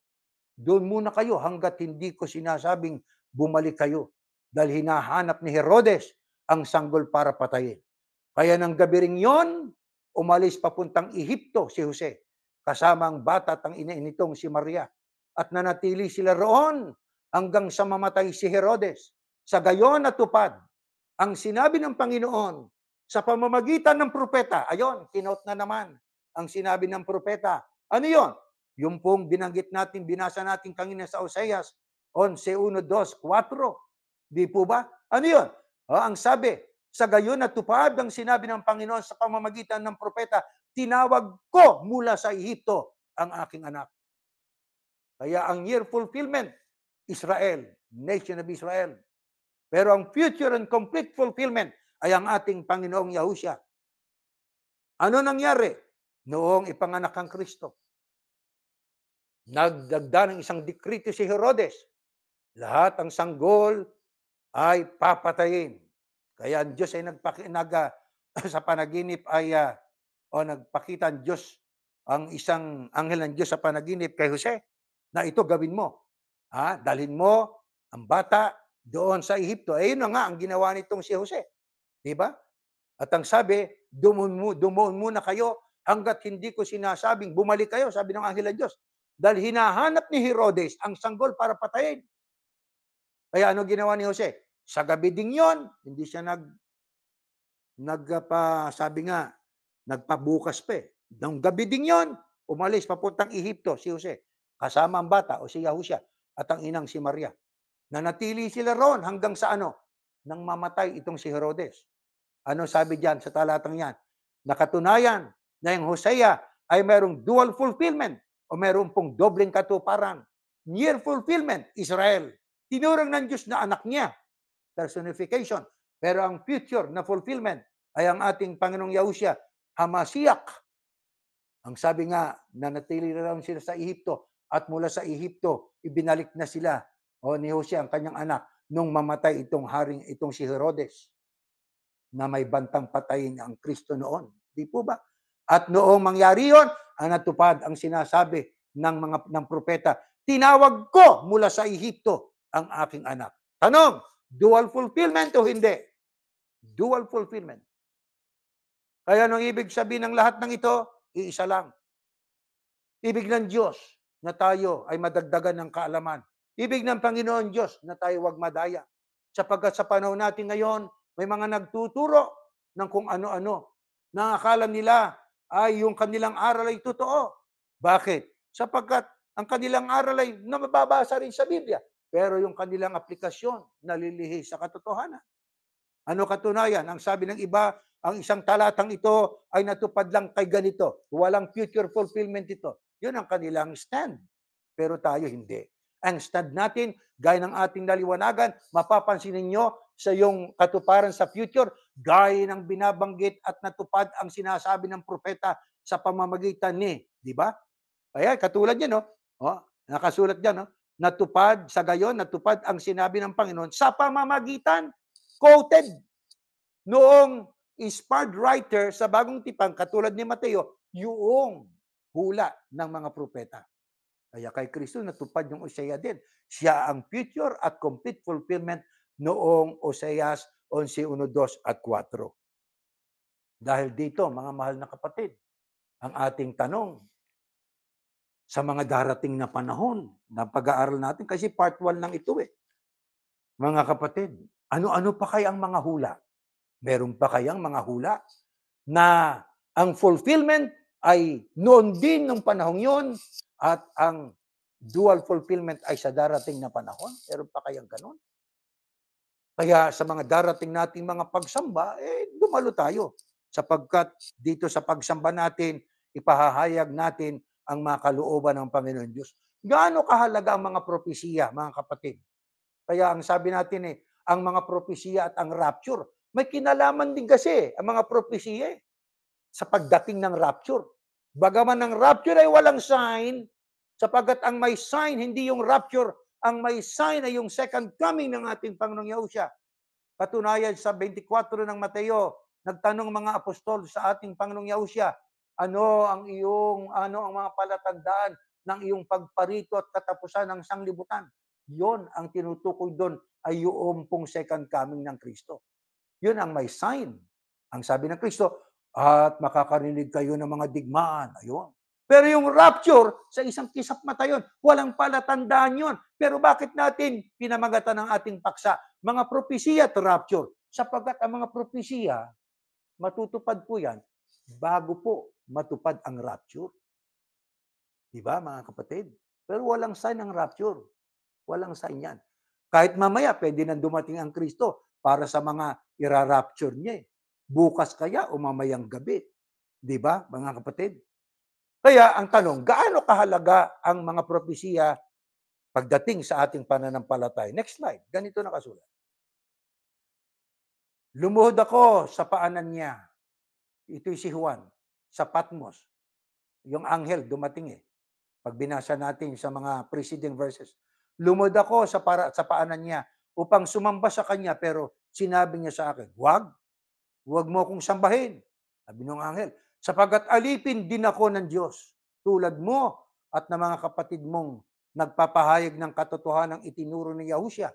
Doon muna kayo hanggat hindi ko sinasabing bumalik kayo. Dahil hinahanap ni Herodes ang sanggol para patayin. Kaya ng gabi ring yon, umalis papuntang Ehipto si Jose. kasama ang bata at ang ina nitong si Maria. At nanatili sila roon hanggang sa mamatay si Herodes. Sa gayon natupad ang sinabi ng Panginoon sa pamamagitan ng propeta. Ayon, kinote na naman ang sinabi ng propeta. Ano yon? Yung pong binanggit natin, binasa natin kanina sa Oseas 11:1, 2, 4. Di po ba? Ano yon? Ang sabi, sa gayon natupad ang sinabi ng Panginoon sa pamamagitan ng propeta, tinawag ko mula sa Ehipto ang aking anak. Kaya ang year fulfillment, Israel, nation of Israel. Pero ang future and complete fulfillment ay ang ating Panginoong Yahushua. Ano nangyari? Noong ipanganak ang Kristo. Nagdagda ng isang dikrito si Herodes. Lahat ang sanggol ay papatayin. Kaya ang Diyos ay sa panaginip ay nagpakita ang Diyos, ang isang anghel ng Diyos sa panaginip kay Jose, na ito gawin mo. Dalhin mo ang bata doon sa Ehipto. Ayun na nga ang ginawa nitong si Jose. Di ba? At ang sabi, dumuon muna kayo hanggat hindi ko sinasabing bumalik kayo, sabi ng anghel ng Diyos. Dahil hinahanap ni Herodes ang sanggol para patayin. Kaya ano ginawa ni Jose? Sa gabi ding yon, hindi siya sabi nga, nagpabukas pa eh. Nung gabi ding yon, umalis papuntang Ehipto si Jose. Kasama ang bata o si Yahushua at ang inang si Maria. Nanatili sila roon hanggang sa nang mamatay itong si Herodes. Ano sabi diyan sa talatang yan? Nakatunayan na yung Hosea ay mayroong dual fulfillment o mayroong pong dobleng katuparan. Near fulfillment, Israel. Tinurang ng Diyos na anak niya. Personification. Pero ang future na fulfillment ay ang ating Panginoong Yahushua, Hamasiak. Ang sabi nga, nanatili na lang sila sa Ehipto at mula sa Ehipto, ibinalik na sila ni Hosea, ang kanyang anak, nung mamatay itong si Herodes na may bantang patayin ang Kristo noon. Di po ba? At noong mangyari yon, ang natupad ang sinasabi ng propeta, tinawag ko mula sa Ehipto ang aking anak. Tanong, dual fulfillment o hindi? Dual fulfillment. Kaya nung ibig sabihin ng lahat ng ito, iisa lang. Ibig ng Diyos na tayo ay madagdagan ng kaalaman. Ibig ng Panginoon Diyos na tayo wag madaya. Sapagkat sa panahon natin ngayon, may mga nagtuturo ng kung ano-ano. Na akala nila ay yung kanilang aral ay totoo. Bakit? Sapagkat ang kanilang aral ay mababasa rin sa Biblia. Pero yung kanilang aplikasyon, nalilihis sa katotohanan. Ano katunayan? Ang sabi ng iba, ang isang talatang ito ay natupad lang kay ganito. Walang future fulfillment ito. Yun ang kanilang stand. Pero tayo hindi. Ang stand natin, gaya ng ating naliwanagan, mapapansin ninyo sa yung katuparan sa future, gaya ng binabanggit at natupad ang sinasabi ng propeta sa pamamagitan ni, di ba? Kaya katulad yan, no? Nakasulat dyan, no? Natupad, sa gayon, natupad ang sinabi ng Panginoon sa pamamagitan, quoted, noong inspired writer sa bagong tipan, katulad ni Mateo, yung hula ng mga propeta. Kaya kay Kristo natupad yung Osea din. Siya ang future at complete fulfillment noong Oseas 11:1, 2 at 4. Dahil dito, mga mahal na kapatid, ang ating tanong sa mga darating na panahon na pag-aaral natin, kasi part 1 lang ito eh. Mga kapatid, ano-ano pa kaya ang mga hula? Meron pa kayang mga hula na ang fulfillment ay noon din ng panahong yun at ang dual fulfillment ay sa darating na panahon? Meron pa kayang ganun? Kaya sa mga darating nating mga pagsamba, dumalo tayo. Sapagkat dito sa pagsamba natin, ipahahayag natin ang mga kalooban ng Panginoon Diyos. Gaano kahalaga ang mga propesiya, mga kapatid? Kaya ang sabi natin ang mga propesiya at ang rapture, may kinalaman din kasi ang mga propesiya sa pagdating ng rapture. Bagaman ang rapture ay walang sign, sapagkat ang may sign, hindi yung rapture, ang may sign ay yung second coming ng ating Panginoong Yahushua. Katunayan sa 24 ng Mateo, nagtanong mga apostol sa ating Panginoong Yahushua, ano ang mga palatandaan ng iyong pagparito at katapusan ng sanglibutan? Yon ang tinutukoy doon ay yung pong second coming ng Kristo. Yun ang may sign. Ang sabi ng Kristo, at makakarinig kayo ng mga digmaan. Ayun. Pero yung rapture, sa isang kisap mata yun, walang palatandaan yun. Pero bakit natin pinamagatan ng ating paksa? Mga propesiya to rapture. Sapagkat ang mga propesiya, matutupad po yan bago po matupad ang rapture. Di ba, mga kapatid? Pero walang sign ng rapture. Walang sign yan. Kahit mamaya, pwede nang dumating ang Kristo para sa mga ira-rapture niya. Bukas kaya o mamayang gabi. Di ba, mga kapatid? Kaya ang tanong, gaano kahalaga ang mga propesiya pagdating sa ating pananampalataya? Next slide. Ganito nakasulat. Lumuhod ako sa paanan niya. Ito'y si Juan sa Patmos. Yung anghel dumating eh. Pag binasa natin sa mga preceding verses. Lumuhod ako sa paanan niya upang sumamba sa kanya, pero sinabi niya sa akin, huwag mo akong sambahin. Sabi ng anghel, sapagkat alipin din ako ng Diyos, tulad mo at ng mga kapatid mong nagpapahayag ng katotohanan ng itinuro ni Yahushua.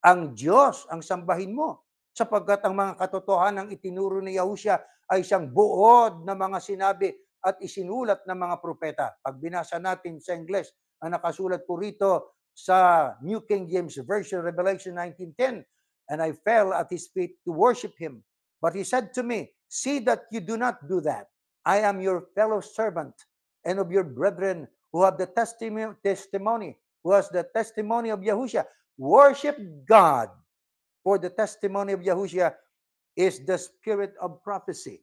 Ang Diyos ang sambahin mo, sapagkat ang mga katotohanan ng itinuro ni Yahushua ay siyang buod na mga sinabi at isinulat ng mga propeta. Pag binasa natin sa Ingles, ang nakasulat po rito sa New King James Version, Revelation 19:10, and I fell at his feet to worship him. But he said to me, see that you do not do that. I am your fellow servant and of your brethren who have the testimony, who has the testimony of Yahushua. Worship God, for the testimony of Yahushua is the spirit of prophecy.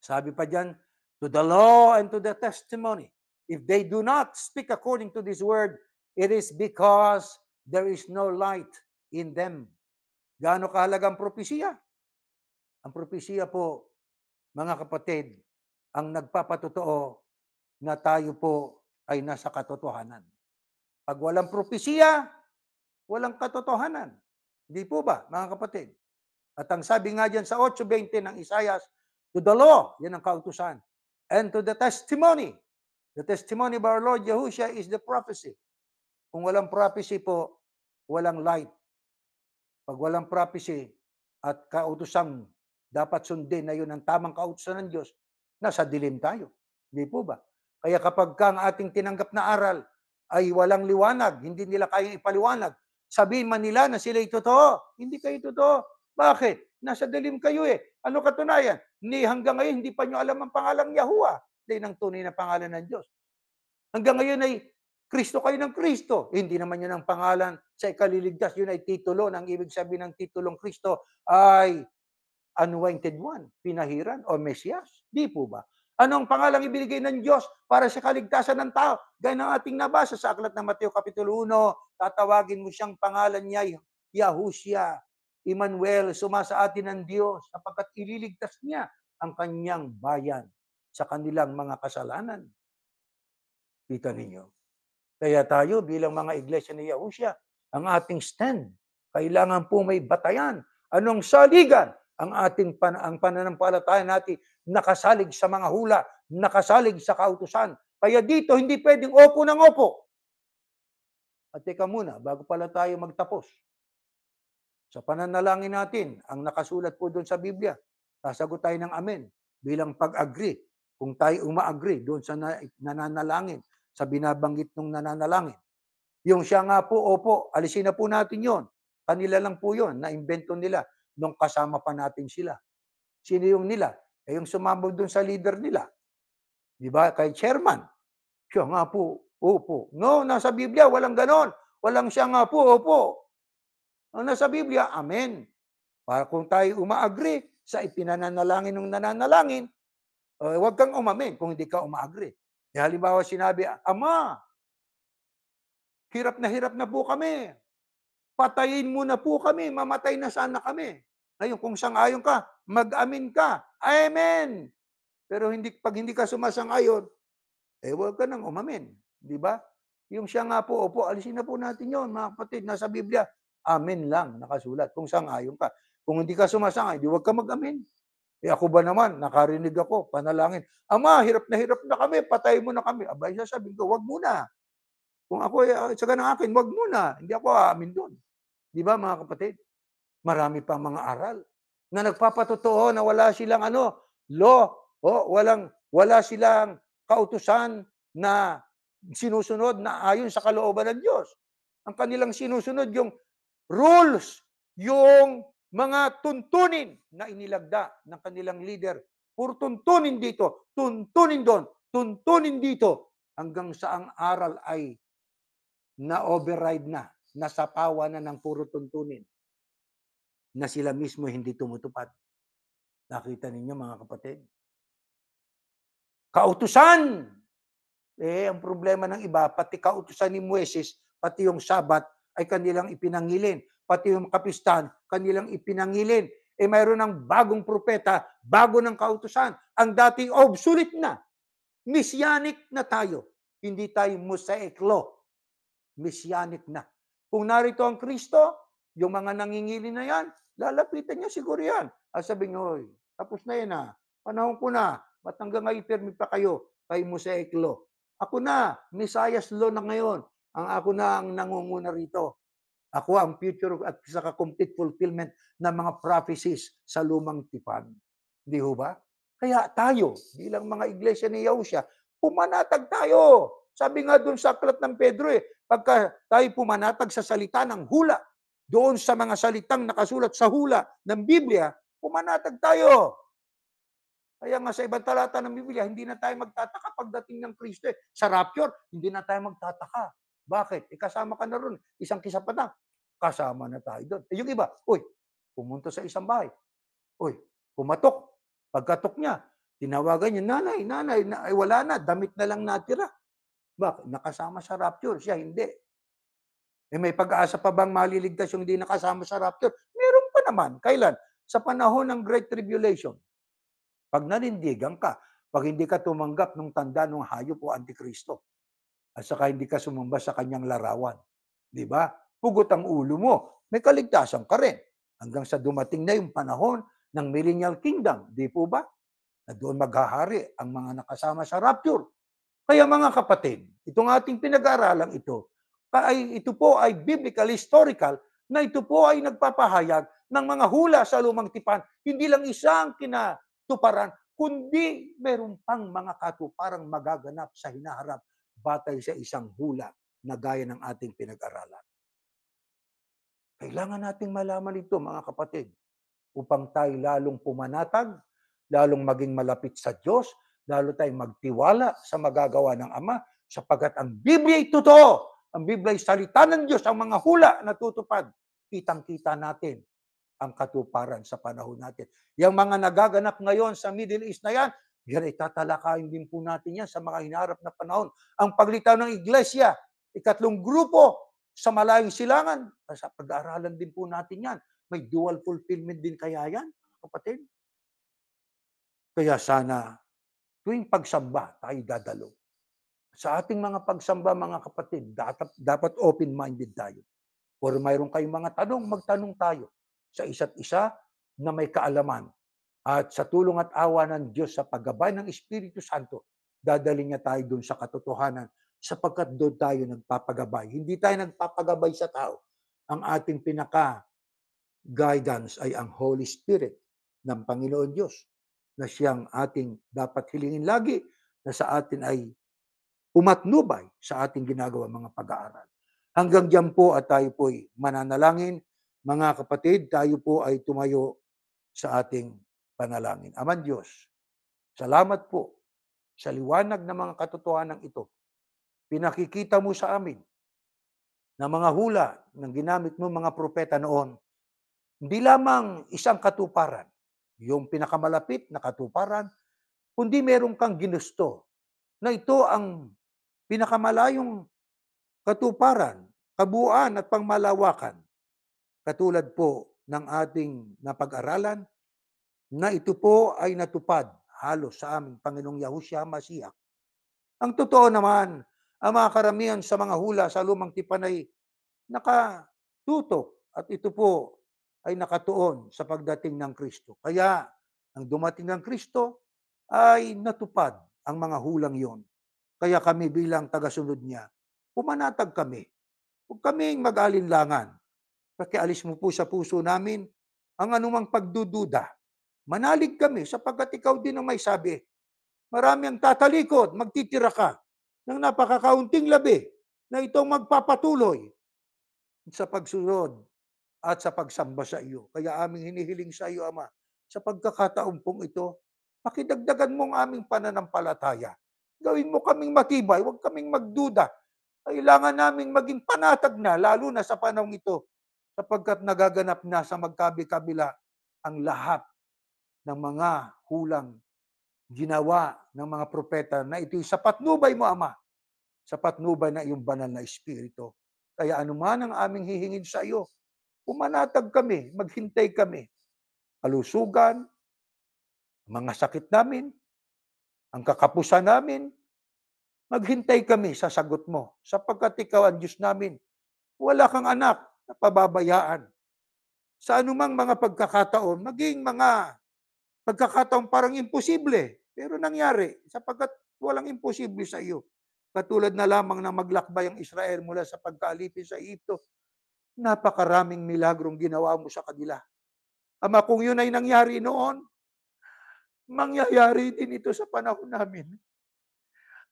Sabi pa dyan, to the law and to the testimony. If they do not speak according to this word, it is because there is no light in them. Gaano kahalaga ang propesiya? Ang propesiya po, mga kapatid, ang nagpapatotoo na tayo po ay nasa katotohanan. Pag walang propesiya, walang katotohanan. Hindi po ba, mga kapatid? At ang sabi nga dyan sa 8:20 ng Isaias, to the law, yan ang kautusan, and to the testimony of our Lord Yahushua is the prophecy. Kung walang prophecy po, walang light. Pag walang prophecy at kautusang dapat sundin na yun ang tamang kautusan ng Diyos, nasa dilim tayo. Hindi po ba? Kaya kapag ang ating tinanggap na aral ay walang liwanag, hindi nila kayang ipaliwanag, sabihin man nila na sila'y totoo. Hindi kayo totoo. Bakit? Nasa dilim kayo eh. Ano katunayan? Hanggang ngayon, hindi pa nyo alam ang pangalang Yahuwah. Hindi ng tunay na pangalan ng Diyos. Hanggang ngayon ay Kristo kayo ng Kristo. Hindi naman yun ang pangalan sa ikaliligtas. Yun ay titulo. Ang ibig sabihin ng titulong Kristo ay anointed one, pinahiran o Mesias. Di po ba? Anong pangalang ibinigay ng Diyos para sa kaligtasan ng tao? Gaya ng ating nabasa sa aklat ng Mateo Kapitulo 1, tatawagin mo siyang pangalan niya, Yahushua, Emmanuel, sumasa atin ng Diyos, sapagkat ililigtas niya ang kanyang bayan sa kanilang mga kasalanan. Kita ninyo? Kaya tayo bilang mga iglesia ni Yahushua, ang ating stand, kailangan po may batayan. Anong saligan? Ang pananampalataya natin nakasalig sa mga hula, nakasalig sa kautusan. Kaya dito, hindi pwedeng opo ng opo. At teka muna, bago pala tayo magtapos. Sa pananalangin natin, ang nakasulat po doon sa Biblia, sasagot tayo ng amen bilang pag-agree. Kung tayo uma-agree doon sa nananalangin, sa binabanggit ng nananalangin. Yung siya nga po, opo, alisin na po natin yon. Kanila lang po yon, na-invento nila nung kasama pa natin sila. Sino yung nila? Eh yung sumambog doon sa leader nila. Di ba? Kay chairman. Siya nga po, opo. No, nasa Biblia, walang ganon. Walang siya nga po, opo. Ang nasa Biblia, amen. Para kung tayo uma-agree sa ipinananalangin ng nananalangin, huwag kang umamen kung hindi ka uma-agree. Eh, halimbawa sinabi, Ama, hirap na po kami. Patayin mo na po kami, mamatay na sana kami. Ngayon, kung sang-ayon ka, mag-amin ka. Amen! Pero pag hindi ka sumasang-ayon, huwag ka nang umamin. Di ba? Yung siya nga po, opo, alisin na po natin yon, mga kapatid, nasa Biblia. Amen lang, nakasulat, kung sang-ayon ka. Kung hindi ka sumasang-ayon, di huwag ka mag-amin. Ako ba naman, nakarinig ako, panalangin. Ama, hirap na kami, patay mo na kami. Abay, sasabihin ko, wag muna. Kung ako, saka ng akin, wag muna. Hindi ako aamin doon. Di ba, mga kapatid? Marami pang mga aral na nagpapatotoo na wala silang law, wala silang kautusan na sinusunod na ayon sa kalooban ng Diyos. Ang kanilang sinusunod yung rules, yung mga tuntunin na inilagda ng kanilang leader. Puro tuntunin dito, tuntunin doon, tuntunin dito, hanggang sa ang aral ay na-override na, nasapawa na ng puro tuntunin na sila mismo hindi tumutupad. Nakita ninyo mga kapatid? Kautusan! Ang problema ng iba, pati kautusan ni Moises, pati yung Sabat ay kanilang ipinangilin. Pati yung kapistahan, kanilang ipinangilin. Mayroon ng bagong propeta, bago ng kautusan. Ang dating obsolete na. Messianic na tayo. Hindi tayo Mosaic law. Messianic na. Kung narito ang Kristo, yung mga nangingili na yan, lalapitan niya siguro yan. Sabi niyo, tapos na yan panahon ko na, ba't hanggang ngayon permi pa kayo kay Mosaic law? Ako na, Messiah's law na ngayon. Ako na ang nangunguna rito. Ako ang future at saka complete fulfillment ng mga prophecies sa lumang tipan. Di ho ba? Kaya tayo, bilang mga iglesia ni Yahushua, pumanatag tayo. Sabi nga doon sa aklat ng Pedro, pagka tayo pumanatag sa salita ng hula, doon sa mga salitang nakasulat sa hula ng Biblia, pumanatag tayo. Kaya nga sa ibang talata ng Biblia, hindi na tayo magtataka pagdating ng Kristo. Sa rapture, hindi na tayo magtataka. Bakit? Kasama ka na ron. Isang kisapatang, kasama na tayo doon. Yung iba, pumunta sa isang bahay. Pumatok. Pagkatok niya, tinawagan niya, nanay, wala na, damit na lang natira. Bakit? Nakasama sa rapture. Siya hindi. May pag-asa pa bang maliligtas yung hindi nakasama sa rapture? Meron pa naman. Kailan? Sa panahon ng Great Tribulation. Pag nanindigan ka, pag hindi ka tumanggap ng tanda ng hayop o antikristo, at saka hindi ka sumamba sa kanyang larawan. Di ba? Pugot ang ulo mo. May kaligtasan ka rin. Hanggang sa dumating na yung panahon ng Millennial Kingdom. Di po ba? Na doon maghahari ang mga nakasama sa rapture. Kaya mga kapatid, itong ating pinag-aaralan ito po ay biblical, historical, na ito po ay nagpapahayag ng mga hula sa lumang tipan. Hindi lang isang kinatuparan, kundi meron pang mga katuparang magaganap sa hinaharap batay sa isang hula na gaya ng ating pinag-aralan. Kailangan nating malaman ito, mga kapatid, upang tayo lalong pumanatag, lalong maging malapit sa Diyos, lalo tayong magtiwala sa magagawa ng Ama, sapagkat ang Biblia ay totoo. Ang Biblia ay salita ng Diyos, ang mga hula na tutupad. Kitang-kita natin ang katuparan sa panahon natin. Yung mga nagaganap ngayon sa Middle East na yan ay tatalakayin din po natin yan sa mga hinaharap na panahon. Ang paglitaw ng iglesia, ikatlong grupo sa malayong silangan, sa pag-aaralan din po natin yan. May dual fulfillment din kaya yan, kapatid? Kaya sana, tuwing pagsamba, tayo dadalo. Sa ating mga pagsamba, mga kapatid, dapat open-minded tayo. Or mayroon kayong mga tanong, magtanong tayo sa isa't isa na may kaalaman. At sa tulong at awa ng Diyos sa paggabay ng Espiritu Santo, dadalhin niya tayo doon sa katotohanan sapagkat doon tayo nagpapagabay. Hindi tayo nagpapagabay sa tao. Ang ating pinaka-guidance ay ang Holy Spirit ng Panginoon Diyos na siyang ating dapat hilingin lagi na sa atin ay umatnubay sa ating ginagawa mga pag-aaral. Hanggang diyan po at tayo po'y mananalangin. Mga kapatid, tayo po ay tumayo sa ating panalangin. Aman Diyos, salamat po sa liwanag ng mga katotohanan ito. Pinakikita mo sa amin na mga hula ng ginamit mo mga propeta noon, hindi lamang isang katuparan, yung pinakamalapit na katuparan, kundi meron kang ginusto na ito ang pinakamalayong katuparan, kabuuan at pangmalawakan. Katulad po ng ating napag-aralan na ito po ay natupad halos sa aming Panginoong Yahushua Masiyak. Ang totoo naman, ang mga karamihan sa mga hula sa lumang tipan ay nakatutok at ito po ay nakatuon sa pagdating ng Kristo. Kaya, ang dumating ng Kristo ay natupad ang mga hulang yon. Kaya kami bilang tagasunod niya, pumanatag kami. Huwag kaming mag-alinlangan. Pakialis mo po sa puso namin ang anumang pagdududa. Manalig kami sapagkat ikaw din ang may sabi Marami ang tatalikod, magtitira ka ng napakakaunting labi na itong magpapatuloy sa pagsunod at sa pagsamba sa iyo. Kaya aming hinihiling sa iyo, Ama, sa pagkakataon pong ito, pakidagdagan mo ang aming pananampalataya. Gawin mo kaming matibay, huwag kaming magduda. Kailangan naming maging panatag na, lalo na sa panahon ito, sapagkat nagaganap na sa magkabi-kabila ang lahat ng mga hulang ginawa ng mga propeta na ito'y sa patnubay mo, Ama, sa patnubay na iyong banal na Espiritu. Kaya anuman ang aming hihingin sa iyo, pumanatag kami, maghintay kami. Kalusugan, mga sakit namin, ang kakapusan namin, maghintay kami sa sagot mo, sapagkat ikaw ang Diyos namin. Wala kang anak na pababayaan. Sa anumang mga pagkakataon, maging mga pagkakataon parang imposible, pero nangyari, sapagkat walang imposible sa iyo. Katulad na lamang na maglakbay ang Israel mula sa pagkaalipin sa Egypto, napakaraming milagrong ginawa mo sa kanila. Ama, kung yun ay nangyari noon, mangyayari din ito sa panahon namin.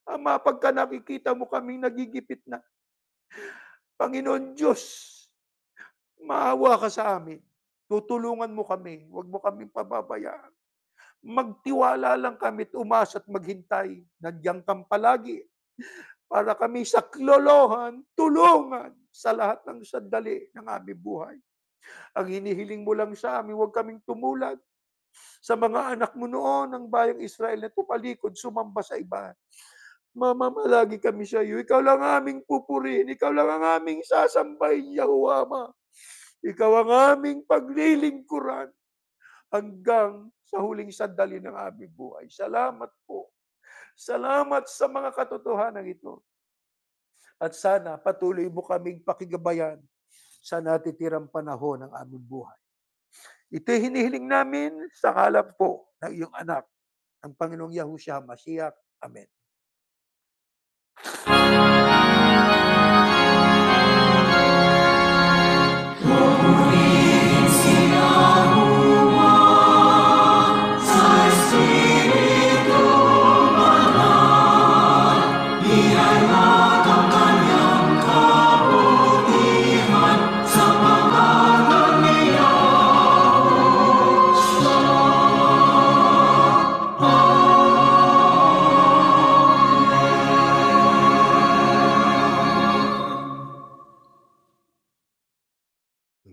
Ama, pagka nakikita mo kaming nagigipit na, Panginoon Diyos, maawa ka sa amin. Tutulungan mo kami, huwag mo kaming pababayaan. Magtiwala lang kami at umasa at maghintay. Nandiyan kang palagi para kami sa klolohan, tulungan sa lahat ng sandali ng aming buhay. Ang hinihiling mo lang sa amin, huwag kaming tumulad sa mga anak mo noon ng bayang Israel na tumalikod, sumamba sa iba. Mamamalagi kami sa iyo. Ikaw lang aming pupurihin. Ikaw lang ang aming sasambahin, Yahuwah, Ama. Ikaw ang aming paglilingkuran hanggang sa huling sandali ng aming buhay. Salamat po. Salamat sa mga katotohanan ito. At sana patuloy mo kaming pakigabayan sa natitirang panahon ng aming buhay. Ito'y hinihiling namin sa kalap po ng iyong anak, ang Panginoong Yahushua Mashiach. Amen.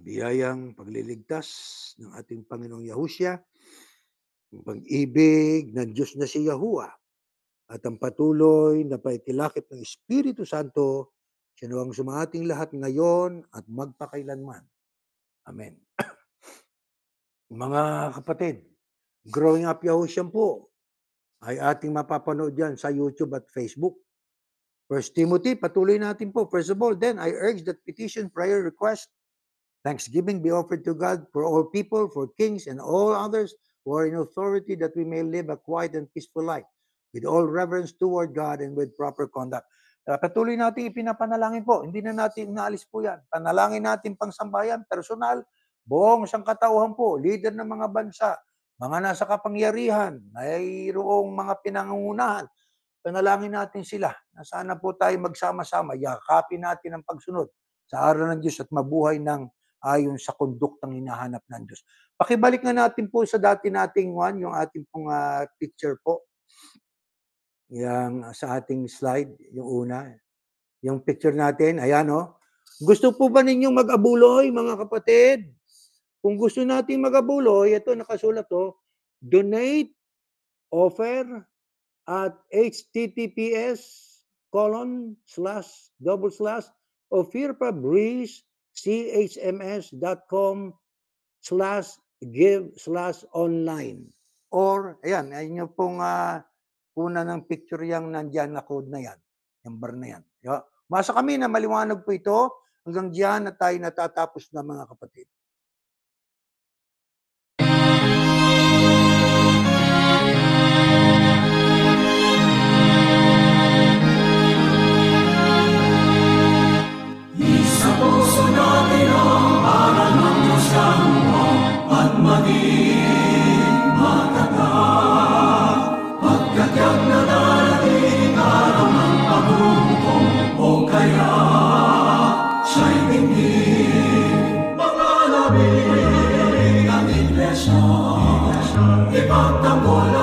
Biyayang pagliligtas ng ating Panginoong Yahushua, ang pag-ibig ng Diyos na si Yahuwah, at ang patuloy na paikilakip ng Espiritu Santo, siya nawang sumating lahat ngayon at magpakailanman. Amen. Mga kapatid, Growing Up Yahushua po ay ating mapapanood yan sa YouTube at Facebook. 1 Timothy, patuloy natin po. First of all, then I urge that petition, prayer, request, thanksgiving be offered to God for all people, for kings and all others who are in authority, that we may live a quiet and peaceful life with all reverence toward God and with proper conduct. Patuloy natin ipinapanalangin po. Hindi na natin inaalis po yan. Panalangin natin pangsambayan, personal, buong sangkatauhan po, leader ng mga bansa, mga nasa kapangyarihan, mayroong mga pinangungunahan. Panalangin natin sila na sana po tayo magsama-sama, yakapin natin ang pagsunod sa aral ng Diyos at mabuhay ng ayon sa konduktang hinahanap ng Diyos. Pakibalik na natin po sa dati nating yung ating pong picture po. Yang sa ating slide, yung una. Yung picture natin, ayan o. Gusto po ba ninyong mag-abuloy, mga kapatid? Kung gusto nating mag-abuloy, ito nakasulat o, donate, offer, at https://ofirpabreeze.com/give/online. Or, ayan, ayun yung pong una ng picture yung nandyan na code na yan. Yung bar na yan. Masa kami na maliwanag po ito hanggang diyan na tayo natatapos na, mga kapatid. Sa puso natin ang aral ng Diyos Yahuwah at maging matatag. Pagkat Ipagtanggol